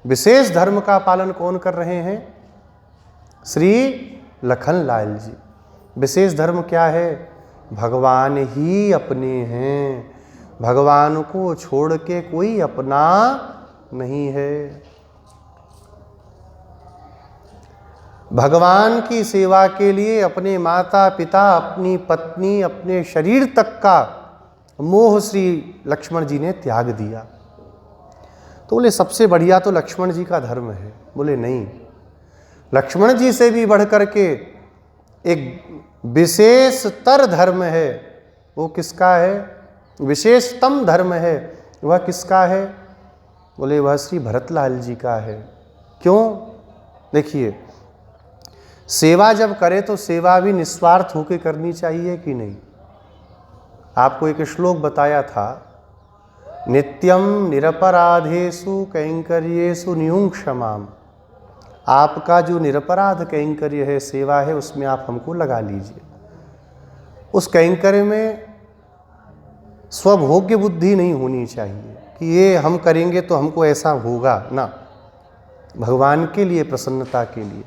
विशेष धर्म का पालन कौन कर रहे हैं? श्री लखन लाल जी। विशेष धर्म क्या है? भगवान ही अपने हैं, भगवान को छोड़ के कोई अपना नहीं है। भगवान की सेवा के लिए अपने माता पिता, अपनी पत्नी, अपने शरीर तक का मोह श्री लक्ष्मण जी ने त्याग दिया। तो बोले सबसे बढ़िया तो लक्ष्मण जी का धर्म है। बोले नहीं, लक्ष्मण जी से भी बढ़ कर के एक विशेषतर धर्म है। वो किसका है? विशेषतम धर्म है। वह किसका है? बोले वह श्री भरतलाल जी का है। क्यों? देखिए, सेवा जब करे तो सेवा भी निस्वार्थ होकर करनी चाहिए कि नहीं? आपको एक श्लोक बताया था, नित्यम निरपराधेषु कैंकर्येषु न्यूंक्षमाम। आपका जो निरपराध कैंकर्य है, सेवा है, उसमें आप हमको लगा लीजिए। उस कैंकर्य में स्वभोग्य बुद्धि नहीं होनी चाहिए कि ये हम करेंगे तो हमको ऐसा होगा ना। भगवान के लिए, प्रसन्नता के लिए।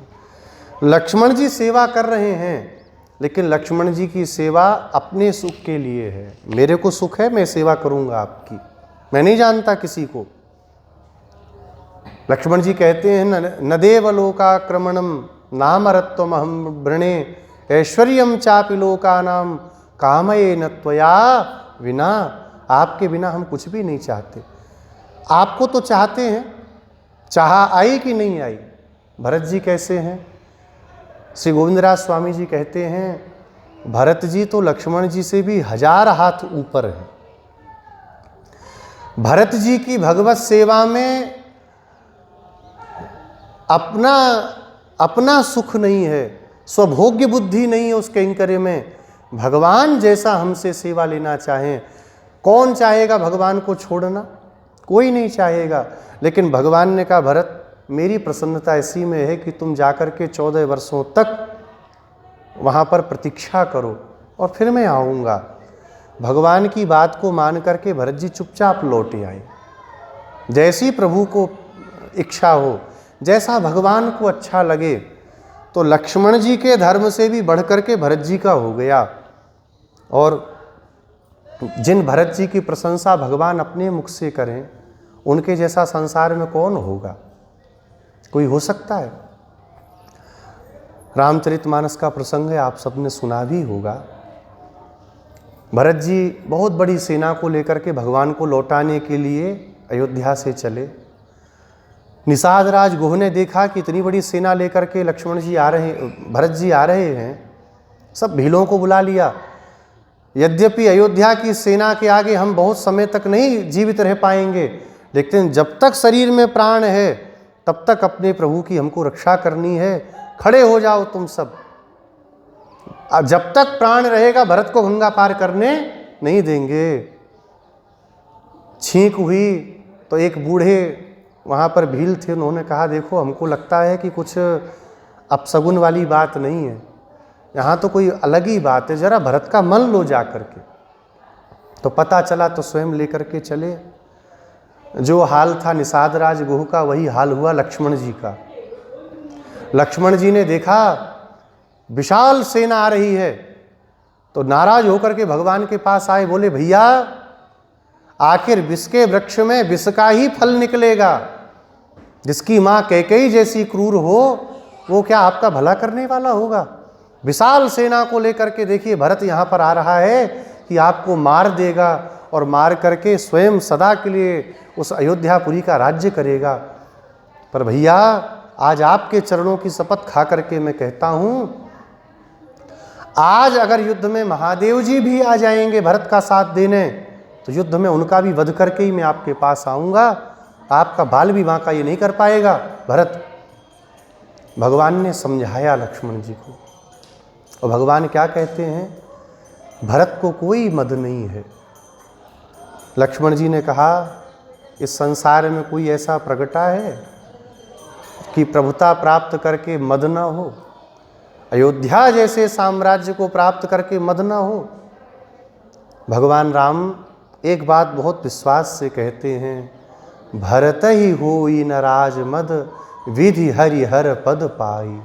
लक्ष्मण जी सेवा कर रहे हैं, लेकिन लक्ष्मण जी की सेवा अपने सुख के लिए है। मेरे को सुख है, मैं सेवा करूंगा आपकी, मैं नहीं जानता किसी को। लक्ष्मण जी कहते हैं न देवलोकाक्रमणम नामरत्वम अहम वृणे ऐश्वर्यम चापि लोकानाम कामये न त्वया विना। आपके बिना हम कुछ भी नहीं चाहते। आपको तो चाहते हैं, चाहा आई कि नहीं आई। भरत जी कैसे हैं? श्री गोविंदराज स्वामी जी कहते हैं भरत जी तो लक्ष्मण जी से भी 1000 हाथ ऊपर है। भरत जी की भगवत सेवा में अपना सुख नहीं है, स्वभोग्य बुद्धि नहीं है उस कैंकर्य में। भगवान जैसा हमसे सेवा लेना चाहें, कौन चाहेगा भगवान को छोड़ना? कोई नहीं चाहेगा। लेकिन भगवान ने कहा भरत, मेरी प्रसन्नता इसी में है कि तुम जाकर के 14 वर्षों तक वहाँ पर प्रतीक्षा करो और फिर मैं आऊँगा। भगवान की बात को मान करके भरत जी चुपचाप लौटे आए। जैसी प्रभु को इच्छा हो, जैसा भगवान को अच्छा लगे। तो लक्ष्मण जी के धर्म से भी बढ़ करके भरत जी का हो गया। और जिन भरत जी की प्रशंसा भगवान अपने मुख से करें, उनके जैसा संसार में कौन होगा? कोई हो सकता है? रामचरितमानस का प्रसंग है, आप सबने सुना भी होगा। भरत जी बहुत बड़ी सेना को लेकर के भगवान को लौटाने के लिए अयोध्या से चले। निषाद राज गुह ने देखा कि इतनी बड़ी सेना लेकर के लक्ष्मण जी आ रहे, भरत जी आ रहे हैं। सब भीलों को बुला लिया। यद्यपि अयोध्या की सेना के आगे हम बहुत समय तक नहीं जीवित रह पाएंगे, लेकिन जब तक शरीर में प्राण है तब तक अपने प्रभु की हमको रक्षा करनी है। खड़े हो जाओ तुम सब। अब जब तक प्राण रहेगा भरत को गंगा पार करने नहीं देंगे। छींक हुई तो एक बूढ़े वहाँ पर भील थे, उन्होंने कहा देखो हमको लगता है कि कुछ अपशगुन वाली बात नहीं है, यहाँ तो कोई अलग ही बात है, जरा भरत का मन लो जा करके। तो पता चला तो स्वयं लेकर के चले। जो हाल था निषाद राज गुह का, वही हाल हुआ लक्ष्मण जी का। लक्ष्मण जी ने देखा विशाल सेना आ रही है, तो नाराज होकर के भगवान के पास आए। बोले भैया, आखिर विष के वृक्ष में विष का ही फल निकलेगा। जिसकी माँ कैकेयी जैसी क्रूर हो, वो क्या आपका भला करने वाला होगा? विशाल सेना को लेकर के देखिए भरत यहाँ पर आ रहा है कि आपको मार देगा और मार करके स्वयं सदा के लिए उस अयोध्यापुरी का राज्य करेगा। पर भैया, आज आपके चरणों की शपथ खा करके मैं कहता हूँ, आज अगर युद्ध में महादेव जी भी आ जाएंगे भरत का साथ देने, तो युद्ध में उनका भी वध करके ही मैं आपके पास आऊँगा। आपका बाल भी बांका ये नहीं कर पाएगा भरत। भगवान ने समझाया लक्ष्मण जी को। और भगवान क्या कहते हैं? भरत को कोई मद नहीं है। लक्ष्मण जी ने कहा इस संसार में कोई ऐसा प्रगटा है कि प्रभुता प्राप्त करके मद न हो? अयोध्या जैसे साम्राज्य को प्राप्त करके मद न हो? भगवान राम एक बात बहुत विश्वास से कहते हैं, भरत ही होई न राज मद विधि हरि हर पद पाई।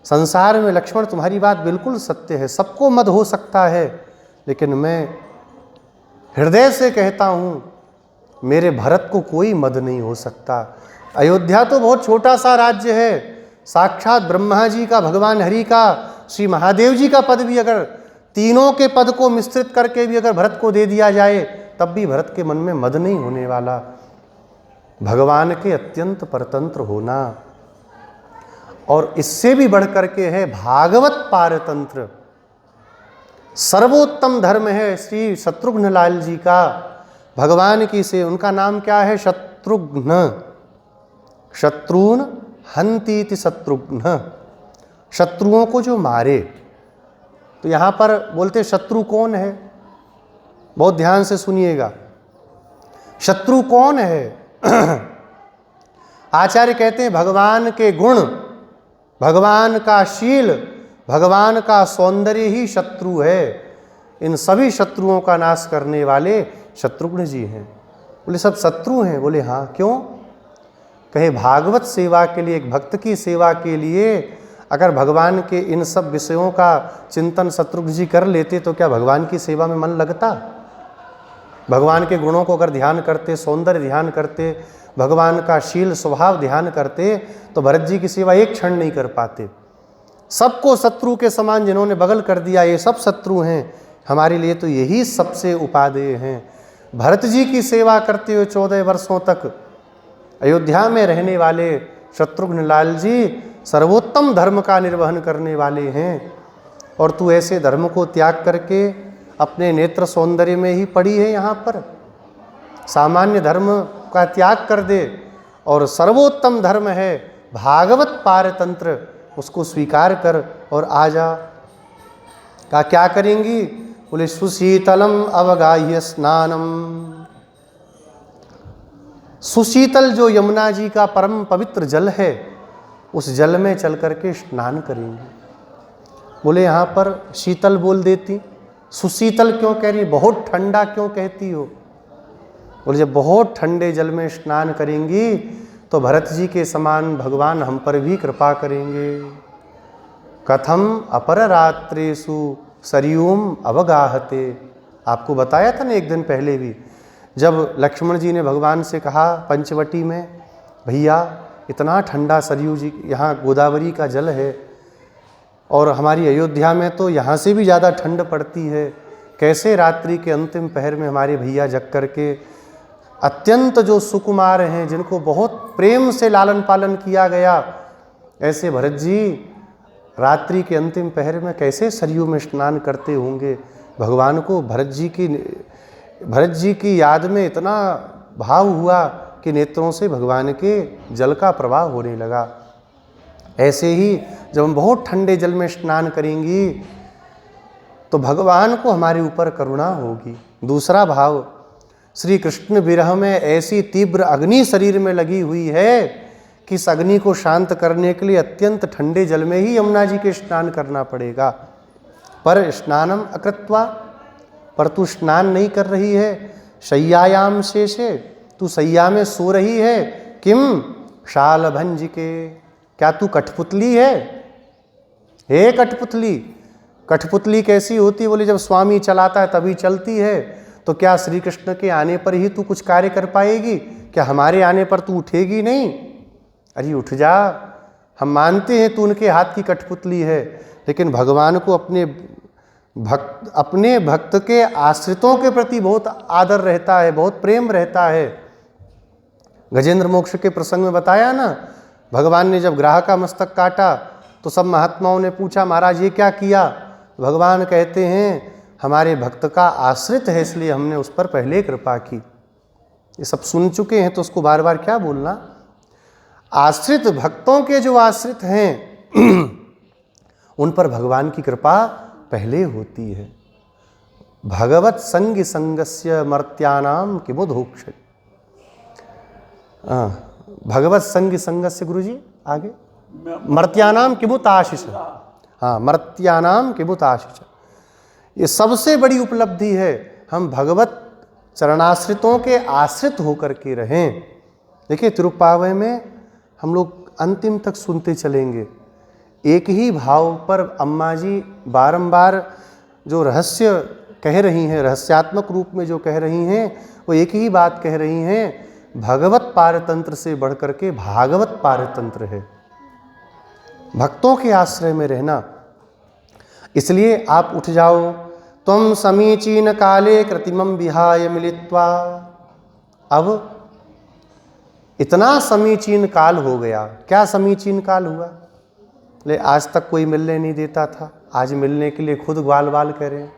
संसार में लक्ष्मण तुम्हारी बात बिल्कुल सत्य है, सबको मद हो सकता है, लेकिन मैं हृदय से कहता हूँ मेरे भरत को कोई मद नहीं हो सकता। अयोध्या तो बहुत छोटा सा राज्य है, साक्षात ब्रह्मा जी का, भगवान हरि का, श्री महादेव जी का पद भी अगर तीनों के पद को मिश्रित करके भी अगर भरत को दे दिया जाए तब भी भरत के मन में मद नहीं होने वाला। भगवान के अत्यंत परतंत्र होना, और इससे भी बढ़ करके है भागवत पारतंत्र। सर्वोत्तम धर्म है श्री शत्रुघ्न लाल जी का, भगवान की से। उनका नाम क्या है? शत्रुघ्न। शत्रुन हंतीति शत्रुघ्न, शत्रुओं को जो मारे। तो यहां पर बोलते शत्रु कौन है? बहुत ध्यान से सुनिएगा, शत्रु कौन है? आचार्य कहते हैं भगवान के गुण, भगवान का शील, भगवान का सौंदर्य ही शत्रु है। इन सभी शत्रुओं का नाश करने वाले शत्रुघ्न जी हैं। बोले सब शत्रु हैं? बोले हाँ। क्यों? कहे भागवत सेवा के लिए, एक भक्त की सेवा के लिए अगर भगवान के इन सब विषयों का चिंतन शत्रुघ्न जी कर लेते तो क्या भगवान की सेवा में मन लगता? भगवान के गुणों को अगर ध्यान करते, सौंदर्य ध्यान करते, भगवान का शील स्वभाव ध्यान करते तो भरत जी की सेवा एक क्षण नहीं कर पाते। सबको शत्रु के समान जिन्होंने बगल कर दिया, ये सब शत्रु हैं। हमारे लिए तो यही सबसे उपादेय हैं। भरत जी की सेवा करते हुए 14 वर्षों तक अयोध्या में रहने वाले शत्रुघ्न लाल जी सर्वोत्तम धर्म का निर्वहन करने वाले हैं, और तू ऐसे धर्म को त्याग करके अपने नेत्र सौंदर्य में ही पड़ी है। यहाँ पर सामान्य धर्म का त्याग कर दे और सर्वोत्तम धर्म है भागवत पारतंत्र, उसको स्वीकार कर और आ जा। का क्या करेंगी? बोले सुशीतलम अवगाह्य स्नानम। सुशीतल जो यमुना जी का परम पवित्र जल है, उस जल में चल करके स्नान करेंगे। बोले यहाँ पर शीतल बोल देती, सुशीतल क्यों कह रही? बहुत ठंडा क्यों कहती हो? बोले जब बहुत ठंडे जल में स्नान करेंगी तो भरत जी के समान भगवान हम पर भी कृपा करेंगे। कथम अपर रात्रेषु सरयूम अवगाहते। आपको बताया था ना एक दिन पहले भी, जब लक्ष्मण जी ने भगवान से कहा पंचवटी में, भैया इतना ठंडा सरयू जी, यहाँ गोदावरी का जल है और हमारी अयोध्या में तो यहाँ से भी ज़्यादा ठंड पड़ती है, कैसे रात्रि के अंतिम पहर में हमारे भैया जग करके, अत्यंत जो सुकुमार हैं, जिनको बहुत प्रेम से लालन पालन किया गया, ऐसे भरत जी रात्रि के अंतिम पहर में कैसे सरयू में स्नान करते होंगे। भगवान को भरत जी की याद में इतना भाव हुआ कि नेत्रों से भगवान के जल का प्रवाह होने लगा। ऐसे ही जब हम बहुत ठंडे जल में स्नान करेंगी तो भगवान को हमारे ऊपर करुणा होगी। दूसरा भाव, श्री कृष्ण विरह में ऐसी तीव्र अग्नि शरीर में लगी हुई है कि इस अग्नि को शांत करने के लिए अत्यंत ठंडे जल में ही यमुना जी के स्नान करना पड़ेगा। पर स्नानम अकृत्वा, पर तू स्नान नहीं कर रही है। शय्यायाम शेषे, तू शैया में सो रही है। किम शालभंजिके, क्या तू कठपुतली है? हे कठपुतली, कठपुतली कैसी होती? बोले जब स्वामी चलाता है तभी चलती है। तो क्या श्री कृष्ण के आने पर ही तू कुछ कार्य कर पाएगी? क्या हमारे आने पर तू उठेगी नहीं? अरे उठ जा, हम मानते हैं तू उनके हाथ की कठपुतली है, लेकिन भगवान को अपने भक्त के आश्रितों के प्रति बहुत आदर रहता है, बहुत प्रेम रहता है। गजेंद्र मोक्ष के प्रसंग में बताया ना, भगवान ने जब ग्राह का मस्तक काटा तो सब महात्माओं ने पूछा महाराज ये क्या किया? भगवान कहते हैं हमारे भक्त का आश्रित है, इसलिए हमने उस पर पहले कृपा की। ये सब सुन चुके हैं तो उसको बार बार क्या बोलना। आश्रित भक्तों के जो आश्रित हैं उन पर भगवान की कृपा पहले होती है। भगवत संग संगस्य मर्त्यानाम किमुदोक्षति। भगवत संग संगस्य, गुरु जी आगे, मर्त्यानाम किमुत आशीष। हाँ, मर्त्यानाम किमुत आशीष, ये सबसे बड़ी उपलब्धि है। हम भगवत चरणाश्रितों के आश्रित होकर के रहें। देखिए तिरुप्पावय में हम लोग अंतिम तक सुनते चलेंगे। एक ही भाव पर अम्मा जी बारंबार जो रहस्य कह रही हैं, रहस्यात्मक रूप में जो कह रही हैं, वो एक ही बात कह रही हैं, भगवत पारतंत्र से बढ़कर के भागवत पारतंत्र है। भक्तों के आश्रय में रहना। इसलिए आप उठ जाओ। त्वं समीचीन काले कृत्रिमं विहाय मिलित्वा। अब इतना समीचीन काल हो गया। क्या समीचीन काल हुआ? ले आज तक कोई मिलने नहीं देता था, आज मिलने के लिए खुद ग्वाल बाल कह रहे हैं,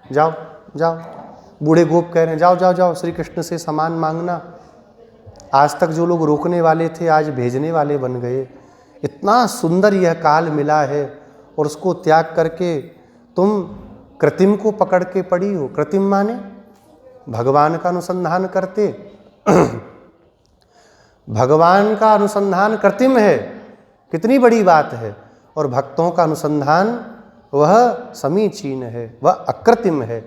जाओ जाओ। बूढ़े गोप कह रहे हैं, जाओ जाओ जाओ श्री कृष्ण से सामान मांगना। आज तक जो लोग रोकने वाले थे आज भेजने वाले बन गए। इतना सुंदर यह काल मिला है और उसको त्याग करके तुम कृत्रिम को पकड़ के पड़ी हो। कृत्रिम माने भगवान का अनुसंधान करते। भगवान का अनुसंधान कृत्रिम है, कितनी बड़ी बात है। और भक्तों का अनुसंधान वह समीचीन है, वह अकृत्रिम है।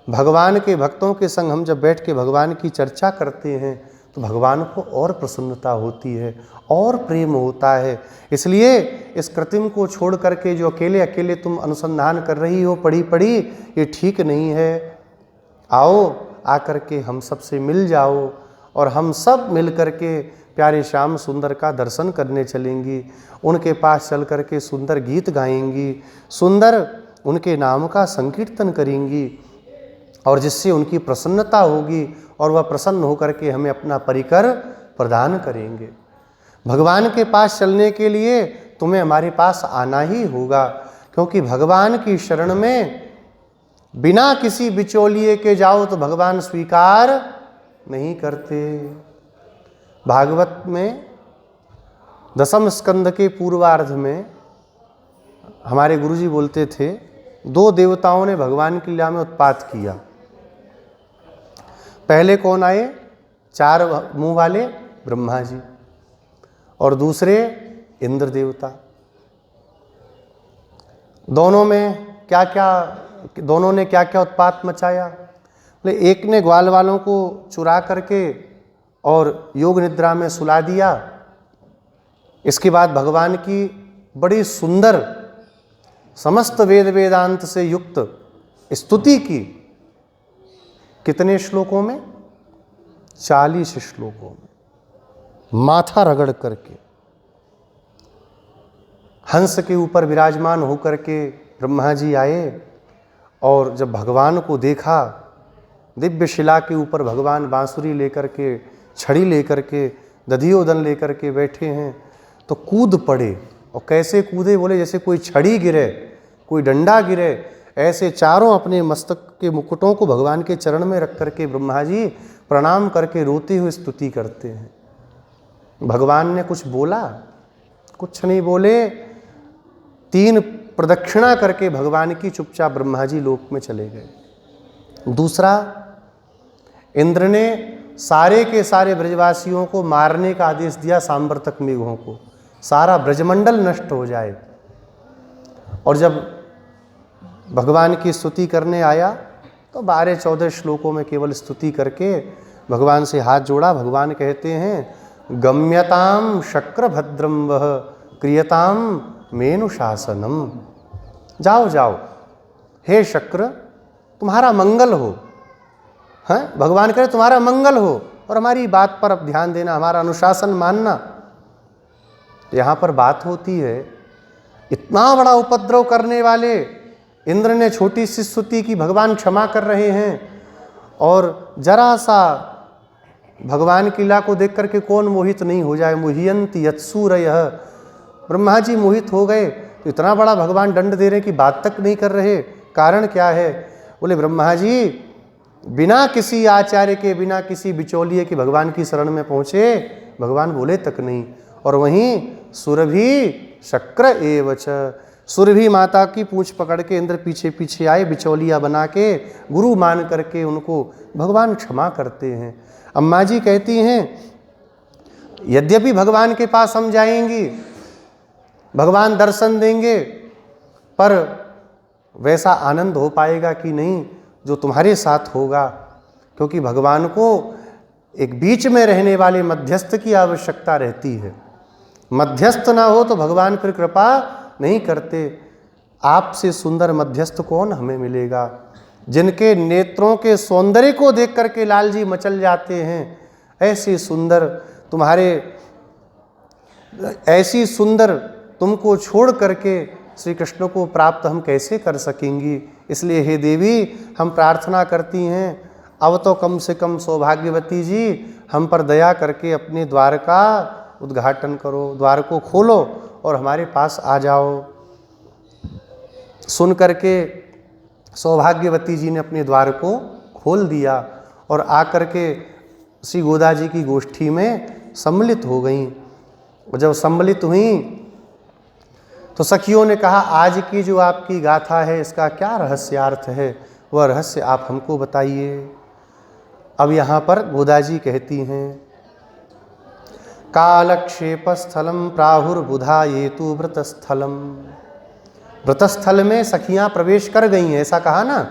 भगवान के भक्तों के संग हम जब बैठ के भगवान की चर्चा करते हैं तो भगवान को और प्रसन्नता होती है और प्रेम होता है। इसलिए इस कृत्रिम को छोड़ करके जो अकेले अकेले तुम अनुसंधान कर रही हो पढ़ी पढ़ी, ये ठीक नहीं है। आओ आकर के हम सबसे मिल जाओ और हम सब मिल करके प्यारे श्याम सुंदर का दर्शन करने चलेंगी। उनके पास चल करके सुंदर गीत गाएंगी, सुंदर उनके नाम का संकीर्तन करेंगी और जिससे उनकी प्रसन्नता होगी और वह प्रसन्न होकर के हमें अपना परिकर प्रदान करेंगे। भगवान के पास चलने के लिए तुम्हें हमारे पास आना ही होगा, क्योंकि भगवान की शरण में बिना किसी बिचौलिए के जाओ तो भगवान स्वीकार नहीं करते। भागवत में दसम स्कंद के पूर्वार्ध में हमारे गुरुजी बोलते थे, दो देवताओं ने भगवान की लीला में उत्पात किया। पहले कौन आए? चार मुंह वाले ब्रह्मा जी, और दूसरे इंद्र देवता। दोनों ने क्या क्या उत्पात मचाया? एक ने ग्वाल वालों को चुरा करके और योग निद्रा में सुला दिया। इसके बाद भगवान की बड़ी सुंदर समस्त वेद वेदांत से युक्त स्तुति की। कितने श्लोकों में? 40 श्लोकों में, माथा रगड़ करके हंस के ऊपर विराजमान होकर के ब्रह्मा जी आए और जब भगवान को देखा, दिव्य शिला के ऊपर भगवान बांसुरी लेकर के, छड़ी लेकर के, दधियोदन लेकर के बैठे हैं, तो कूद पड़े। और कैसे कूदे? बोले जैसे कोई छड़ी गिरे, कोई डंडा गिरे, ऐसे चारों अपने मस्तक के मुकुटों को भगवान के चरण में रख करके ब्रह्मा जी प्रणाम करके रोते हुए स्तुति करते हैं। भगवान ने कुछ बोला? कुछ नहीं बोले। 3 प्रदक्षिणा करके भगवान की चुपचाप ब्रह्मा जी लोक में चले गए। दूसरा, इंद्र ने सारे के सारे ब्रजवासियों को मारने का आदेश दिया, सांवर्तक मेघों को, सारा ब्रजमंडल नष्ट हो जाए। और जब भगवान की स्तुति करने आया तो 12-14 श्लोकों में केवल स्तुति करके भगवान से हाथ जोड़ा। भगवान कहते हैं, गम्यताम शक्र भद्रम वह क्रियताम मेनु शासनम। जाओ जाओ हे शक्र, तुम्हारा मंगल हो। हैं? भगवान करे तुम्हारा मंगल हो और हमारी बात पर अब ध्यान देना, हमारा अनुशासन मानना। यहाँ पर बात होती है, इतना बड़ा उपद्रव करने वाले इंद्र ने छोटी सी स्तुति की, भगवान क्षमा कर रहे हैं। और जरा सा भगवान की लीला को देख करके कौन मोहित नहीं हो जाए? मोहियंति यत्सूरयः। ब्रह्मा जी मोहित हो गए। तो इतना बड़ा भगवान दंड दे रहे कि बात तक नहीं कर रहे। कारण क्या है? बोले ब्रह्मा जी बिना किसी आचार्य के, बिना किसी बिचौलिए के भगवान की शरण में पहुँचे, भगवान बोले तक नहीं। और वहीं सुरभि शक्र एवच, सुरभि माता की पूंछ पकड़ के इंद्र पीछे पीछे आए, बिचौलिया बना के, गुरु मान करके उनको भगवान क्षमा करते हैं। अम्मा जी कहती हैं, यद्यपि भगवान के पास हम जाएंगी, भगवान दर्शन देंगे, पर वैसा आनंद हो पाएगा कि नहीं जो तुम्हारे साथ होगा, क्योंकि भगवान को एक बीच में रहने वाले मध्यस्थ की आवश्यकता रहती है। मध्यस्थ ना हो तो भगवान फिर कृपा नहीं करते। आपसे सुंदर मध्यस्थ कौन हमें मिलेगा? जिनके नेत्रों के सौंदर्य को देख करके लाल जी मचल जाते हैं, ऐसी सुंदर तुमको छोड़ करके श्री कृष्ण को प्राप्त हम कैसे कर सकेंगी। इसलिए हे देवी हम प्रार्थना करती हैं, अब तो कम से कम सौभाग्यवती जी हम पर दया करके अपने द्वार का उद्घाटन करो, द्वार को खोलो और हमारे पास आ जाओ। सुन करके सौभाग्यवती जी ने अपने द्वार को खोल दिया और आकर के श्री गोदा जी की गोष्ठी में सम्मिलित हो गईं। और जब सम्मिलित हुई तो सखियों ने कहा, आज की जो आपकी गाथा है इसका क्या रहस्यार्थ है, वह रहस्य आप हमको बताइए। अब यहाँ पर गोदा जी कहती हैं, कालक्षेप स्थलम प्राहुर्बुधा ये तो व्रतस्थलम। व्रतस्थल में सखियां प्रवेश कर गई हैं, ऐसा कहा ना।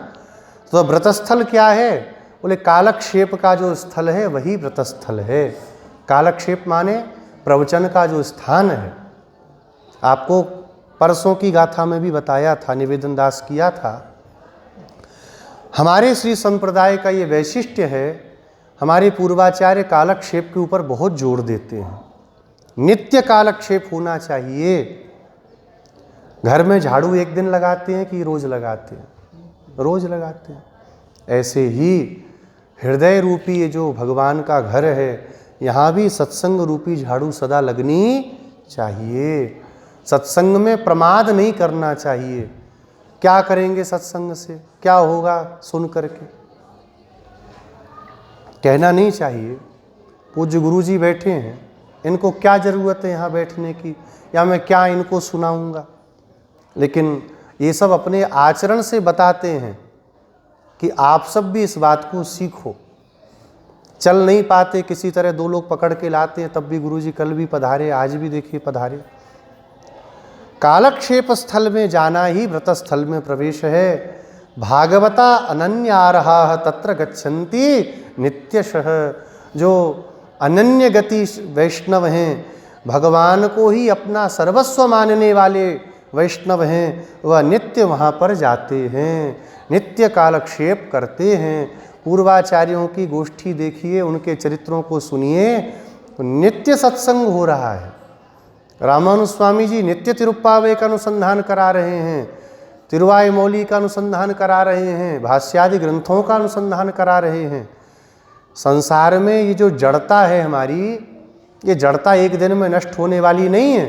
तो व्रतस्थल क्या है? बोले कालक्षेप का जो स्थल है वही व्रतस्थल है। कालक्षेप माने प्रवचन का जो स्थान है। आपको परसों की गाथा में भी बताया था, निवेदन दास किया था। हमारे श्री संप्रदाय का ये वैशिष्ट्य है, हमारे पूर्वाचार्य कालक्षेप के ऊपर बहुत जोर देते हैं। नित्य कालक्षेप होना चाहिए। घर में झाड़ू एक दिन लगाते हैं कि रोज लगाते हैं? रोज लगाते हैं। ऐसे ही हृदय रूपी ये जो भगवान का घर है, यहाँ भी सत्संग रूपी झाड़ू सदा लगनी चाहिए। सत्संग में प्रमाद नहीं करना चाहिए। क्या करेंगे सत्संग से, क्या होगा सुन करके, कहना नहीं चाहिए। पूज्य गुरु जी बैठे हैं, इनको क्या ज़रूरत है यहाँ बैठने की, या मैं क्या इनको सुनाऊंगा। लेकिन ये सब अपने आचरण से बताते हैं कि आप सब भी इस बात को सीखो। चल नहीं पाते, किसी तरह दो लोग पकड़ के लाते हैं, तब भी गुरुजी कल भी पधारे, आज भी देखिए पधारे। कालक्षेप स्थल में जाना ही व्रत स्थल में प्रवेश है। भागवता अनन्यारहा तत्र गच्छन्ति नित्यशः। जो अनन्य गति वैष्णव हैं, भगवान को ही अपना सर्वस्व मानने वाले वैष्णव हैं, वह नित्य वहाँ पर जाते हैं, नित्य कालक्षेप करते हैं। पूर्वाचार्यों की गोष्ठी देखिए, उनके चरित्रों को सुनिए, तो नित्य सत्संग हो रहा है। रामानुज स्वामी जी नित्य तिरुप्पावे का अनुसंधान करा रहे हैं, तिरुवाई मौली का अनुसंधान करा रहे हैं, भाष्यादि ग्रंथों का अनुसंधान करा रहे हैं। संसार में ये जो जड़ता है हमारी, ये जड़ता एक दिन में नष्ट होने वाली नहीं है।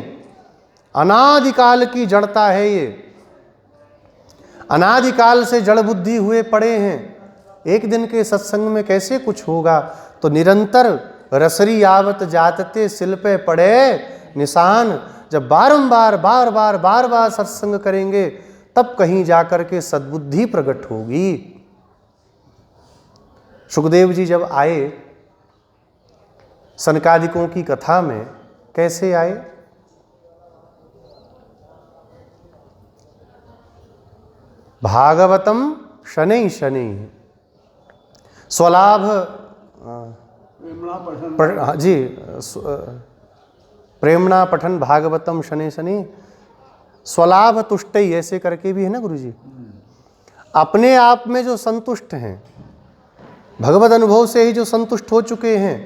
अनादिकाल की जड़ता है ये। अनादिकाल से जड़ बुद्धि हुए पड़े हैं। एक दिन के सत्संग में कैसे कुछ होगा। तो निरंतर रसरी आवत जातते सिल पे पड़े निशान। जब बारंबार बार बार सत्संग करेंगे, तब कहीं जाकर के सद्बुद्धि प्रकट होगी। सुखदेव जी जब आए सनकादिकों की कथा में, कैसे आए? भागवतम शनै शनै स्वलाभ जी प्रेमणा पठन भागवतम शनै शनै स्वलाभ तुष्टि, ऐसे करके भी है ना गुरु जी। अपने आप में जो संतुष्ट हैं, भगवत अनुभव से ही जो संतुष्ट हो चुके हैं,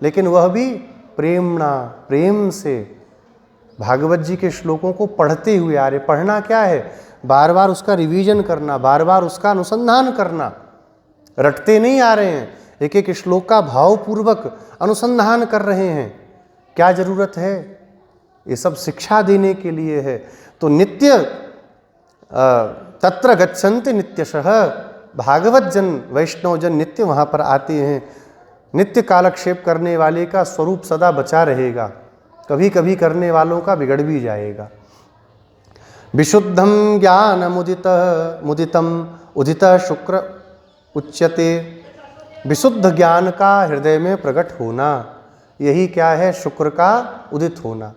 लेकिन वह भी प्रेमणा, प्रेम से भागवत जी के श्लोकों को पढ़ते हुए आ रहे। पढ़ना क्या है? बार बार उसका रिवीजन करना, बार बार उसका अनुसंधान करना। रटते नहीं आ रहे हैं, एक एक श्लोक का भावपूर्वक अनुसंधान कर रहे हैं। क्या जरूरत है? ये सब शिक्षा देने के लिए है। तो नित्य तत्र गच्छन्ति नित्यशः। भागवत जन, वैष्णव जन नित्य वहाँ पर आते हैं। नित्य कालक्षेप करने वाले का स्वरूप सदा बचा रहेगा, कभी कभी करने वालों का बिगड़ भी जाएगा। विशुद्धम ज्ञान मुदितम उदित शुक्र उच्यते। विशुद्ध ज्ञान का हृदय में प्रकट होना, यही क्या है? शुक्र का उदित होना।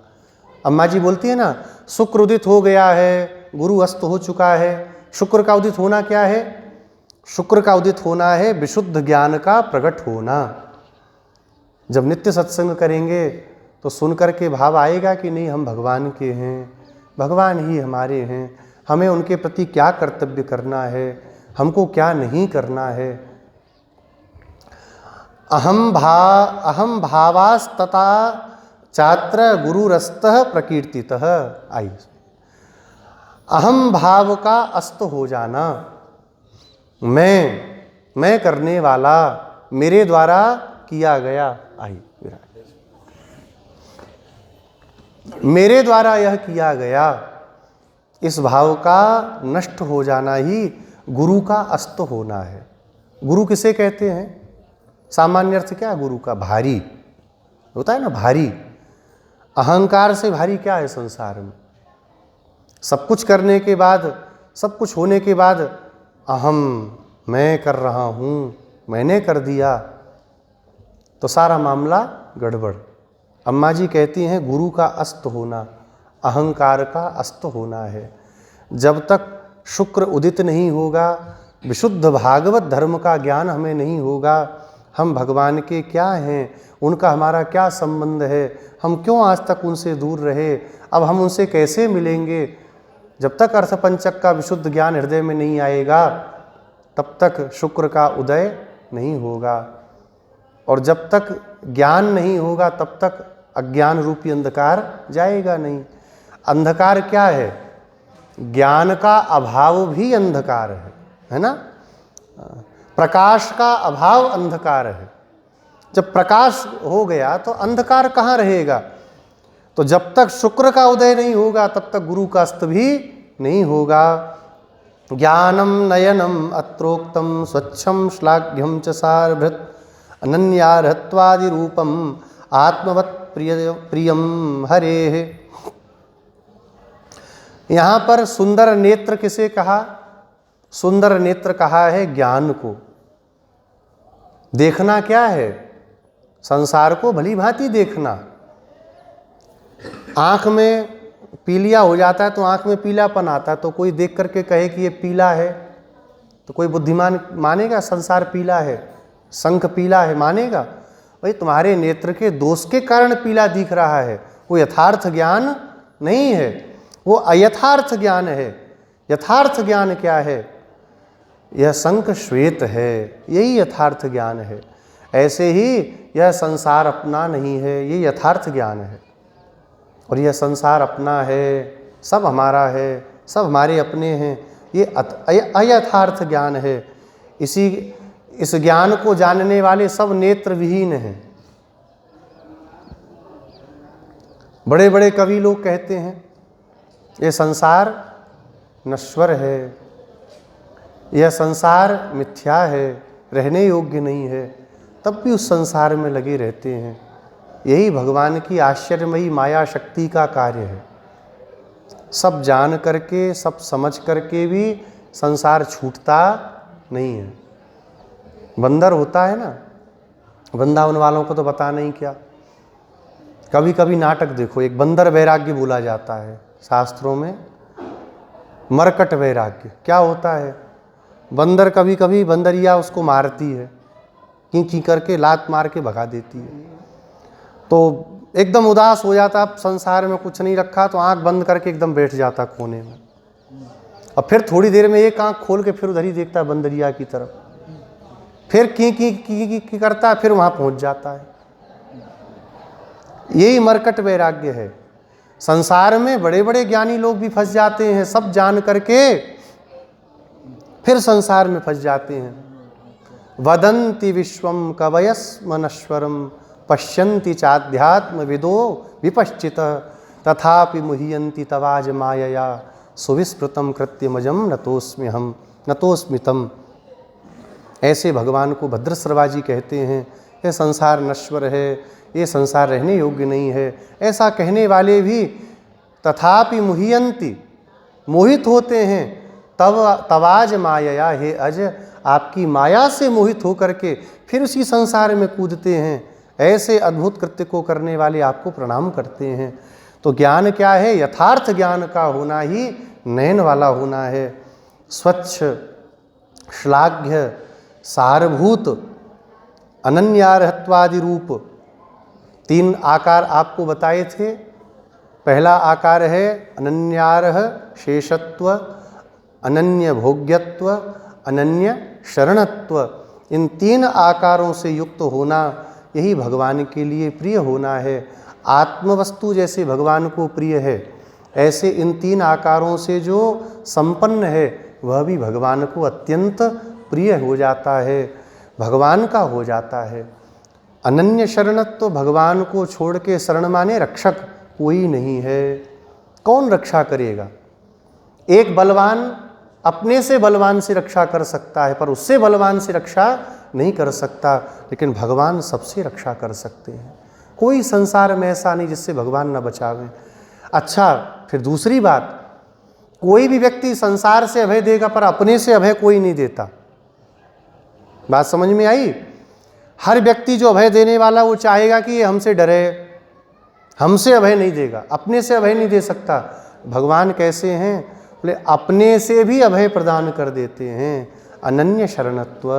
अम्मा जी बोलती है ना, शुक्र उदित हो गया है, गुरु अस्त हो चुका है। शुक्र का उदित होना क्या है? शुक्र का उदित होना है विशुद्ध ज्ञान का प्रकट होना। जब नित्य सत्संग करेंगे तो सुन करके भाव आएगा कि नहीं, हम भगवान के हैं, भगवान ही हमारे हैं, हमें उनके प्रति क्या कर्तव्य करना है, हमको क्या नहीं करना है। अहम भावास्तता चात्र गुरुरस्तः प्रकीर्तितः। आइए, अहम भाव का अस्त हो जाना, मैं करने वाला, मेरे द्वारा किया गया। आइए, मेरे द्वारा यह किया गया, इस भाव का नष्ट हो जाना ही गुरु का अस्त होना है। गुरु किसे कहते हैं? सामान्य अर्थ क्या है गुरु का? भारी होता है ना, भारी। अहंकार से भारी क्या है संसार में? सब कुछ करने के बाद, सब कुछ होने के बाद अहम, मैं कर रहा हूँ, मैंने कर दिया, तो सारा मामला गड़बड़। अम्मा जी कहती हैं गुरु का अस्त होना, अहंकार का अस्त होना है। जब तक शुक्र उदित नहीं होगा, विशुद्ध भागवत धर्म का ज्ञान हमें नहीं होगा, हम भगवान के क्या हैं, उनका हमारा क्या संबंध है, हम क्यों आज तक उनसे दूर रहे, अब हम उनसे कैसे मिलेंगे, जब तक अर्थपंचक का विशुद्ध ज्ञान हृदय में नहीं आएगा तब तक शुक्र का उदय नहीं होगा। और जब तक ज्ञान नहीं होगा तब तक अज्ञान रूपी अंधकार जाएगा नहीं। अंधकार क्या है? ज्ञान का अभाव भी अंधकार है ना? प्रकाश का अभाव अंधकार है। जब प्रकाश हो गया तो अंधकार कहाँ रहेगा? तो जब तक शुक्र का उदय नहीं होगा तब तक गुरु का अस्त भी नहीं होगा। ज्ञानम नयनम अत्रोक्तम स्वच्छम श्लाघ्यम च सारभृत अनन्यारहत्वादि रूपम आत्मवत् प्रियम हरेः। यहाँ पर सुंदर नेत्र किसे कहा? सुंदर नेत्र कहा है ज्ञान को। देखना क्या है? संसार को भली भांति देखना। आँख में पीलिया हो जाता है तो आँख में पीलापन आता है, तो कोई देख करके कहे कि ये पीला है तो कोई बुद्धिमान मानेगा संसार पीला है, शंख पीला है, मानेगा? भाई तुम्हारे नेत्र के दोष के कारण पीला दिख रहा है, वो यथार्थ ज्ञान नहीं है, वो अयथार्थ ज्ञान है। यथार्थ ज्ञान क्या है? यह शंख श्वेत है, यही यथार्थ ज्ञान है। ऐसे ही यह संसार अपना नहीं है, ये यथार्थ ज्ञान है। और यह संसार अपना है, सब हमारा है, सब हमारे अपने हैं, ये अयथार्थ ज्ञान है। इस ज्ञान को जानने वाले सब नेत्र विहीन हैं। बड़े बड़े कवि लोग कहते हैं ये संसार नश्वर है, यह संसार मिथ्या है, रहने योग्य नहीं है, तब भी उस संसार में लगे रहते हैं। यही भगवान की आश्चर्यमयी माया शक्ति का कार्य है। सब जान करके, सब समझ करके भी संसार छूटता नहीं है। बंदर होता है ना, वृंदावन वालों को तो बता नहीं क्या। कभी कभी नाटक देखो, एक बंदर वैराग्य बोला जाता है शास्त्रों में, मरकट वैराग्य। क्या होता है? बंदर कभी कभी बंदरिया उसको मारती है, की करके लात मार के भगा देती है, तो एकदम उदास हो जाता, अब संसार में कुछ नहीं रखा, तो आंख बंद करके एकदम बैठ जाता कोने में। और फिर थोड़ी देर में एक आंख खोल के फिर उधर ही देखता है बंदरिया की तरफ, फिर की करता है, फिर वहां पहुंच जाता है। यही मरकट वैराग्य है। संसार में बड़े बड़े ज्ञानी लोग भी फंस जाते हैं, सब जान करके फिर संसार में फंस जाते हैं। वदन्ति विश्वम कवयस्म नश्वरम पश्यन्ति चाध्यात्म विदो विपश्चित तथापि मुह्यन्ति तवाज मायया सुविस्मृतम कृत्यमजम नतोस्म्यहम नतोस्मितम। ऐसे भगवान को भद्रश्रवा जी कहते हैं। यह संसार नश्वर है, ये संसार रहने योग्य नहीं है। ऐसा कहने वाले भी तथापि मुह्यन्ति, मोहित होते हैं, तवाज मायया, हे अज, आपकी माया से मोहित होकर के फिर उसी संसार में कूदते हैं। ऐसे अद्भुत कृत्य को करने वाले आपको प्रणाम करते हैं। तो ज्ञान क्या है? यथार्थ ज्ञान का होना ही नयन वाला होना है। स्वच्छ, श्लाघ्य, सारभूत, अनन्यार्हत्वादि रूप, तीन आकार आपको बताए थे। पहला आकार है अनन्यार्ह शेषत्व, अनन्य भोग्यत्व, अनन्य शरणत्व। इन तीन आकारों से युक्त होना, यही भगवान के लिए प्रिय होना है। आत्मवस्तु जैसे भगवान को प्रिय है, ऐसे इन 3 आकारों से जो संपन्न है वह भी भगवान को अत्यंत प्रिय हो जाता है, भगवान का हो जाता है। अनन्य शरणत्व, भगवान को छोड़ के शरण माने रक्षक कोई नहीं है। कौन रक्षा करेगा? एक बलवान अपने से बलवान से रक्षा कर सकता है, पर उससे बलवान से रक्षा नहीं कर सकता, लेकिन भगवान सबसे रक्षा कर सकते हैं। कोई संसार में ऐसा नहीं जिससे भगवान न बचावें। अच्छा, फिर दूसरी बात, कोई भी व्यक्ति संसार से अभय देगा पर अपने से अभय कोई नहीं देता। बात समझ में आई? हर व्यक्ति जो अभय देने वाला वो चाहेगा कि ये हमसे डरे, हमसे अभय नहीं देगा, अपने से अभय नहीं दे सकता। भगवान कैसे हैं? बोले अपने से भी अभय प्रदान कर देते हैं। अनन्य शरणत्व,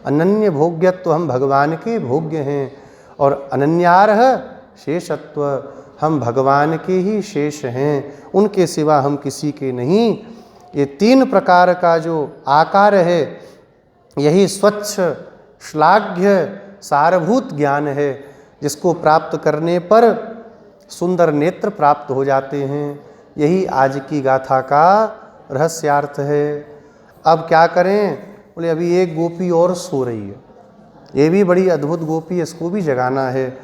अनन्य भोग्यत्व, हम भगवान के भोग्य हैं। और अनन्यार्ह शेषत्व, हम भगवान के ही शेष हैं, उनके सिवा हम किसी के नहीं। ये 3 प्रकार का जो आकार है, यही स्वच्छ श्लाघ्य सारभूत ज्ञान है, जिसको प्राप्त करने पर सुंदर नेत्र प्राप्त हो जाते हैं। यही आज की गाथा का रहस्यार्थ है। अब क्या करें? बोले अभी एक गोपी और सो रही है, ये भी बड़ी अद्भुत गोपी है, इसको भी जगाना है।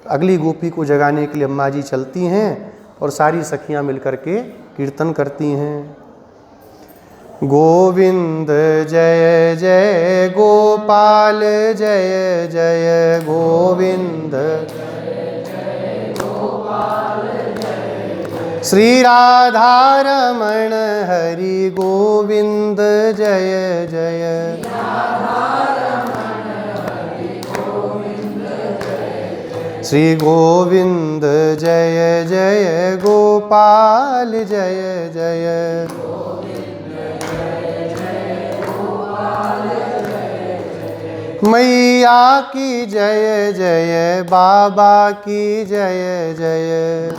अगली गोपी को जगाने के लिए अम्मा जी चलती हैं और सारी सखियां मिलकर के कीर्तन करती हैं। गोविंद जय जय गोपाल जय जय गोविंद, श्री राधा रमण हरि गोविंद जय जय, श्री गोविंद जय जय गोपाल जय जय, मैया की जय जय, बाबा की जय जय,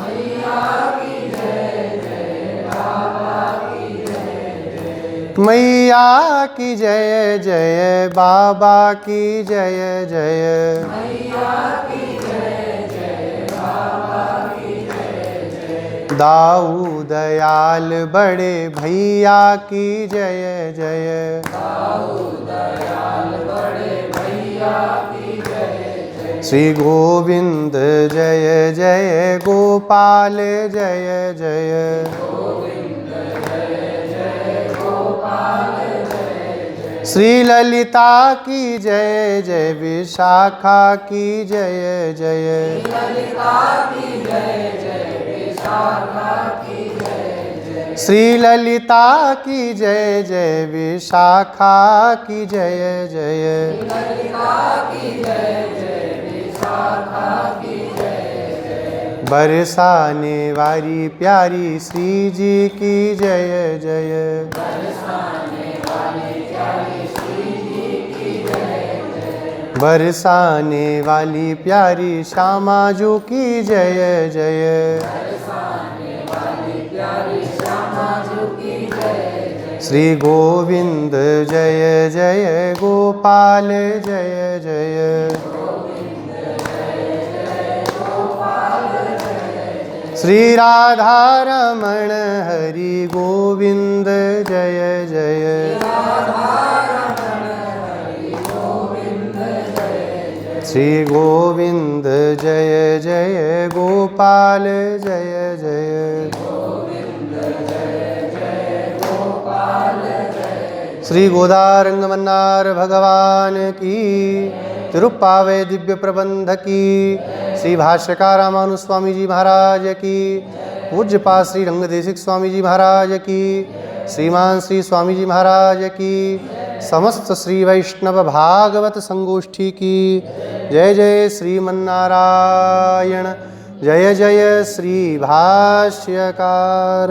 मैया की जय जय, बाबा की जय जय, दाऊ दयाल बड़े भैया की जय जय, श्री गोविंद जय जय गोपाल जय जय, श्री ललिता की जय जय, विशाखा की जय जय, श्री ललिता की जय जय, विशाखा की जय जय, बरसाने वाली प्यारी श्री जी की जय जय, बरसाने वाली प्यारी श्यामा जी की जय जय, श्री गोविंद जय जय गोपाल जय जय, श्री राधा रमण हरि गोविंद जय जय, श्री गोविंद जय जय गोपाल जय जय, श्री गोदारंगमन्नार भगवान की, तिरुप्पावे दिव्य प्रबंध की, श्री भाष्यकार रामानु स्वामी जी महाराज की, पूज्यपाद श्री रंगदेशिक स्वामी जी महाराज की, श्रीमान श्री स्वामी जी महाराज की, समस्त श्री वैष्णव भागवत संगोष्ठी की जय जय श्रीमन्नारायण, जय जय श्री भाष्यकार।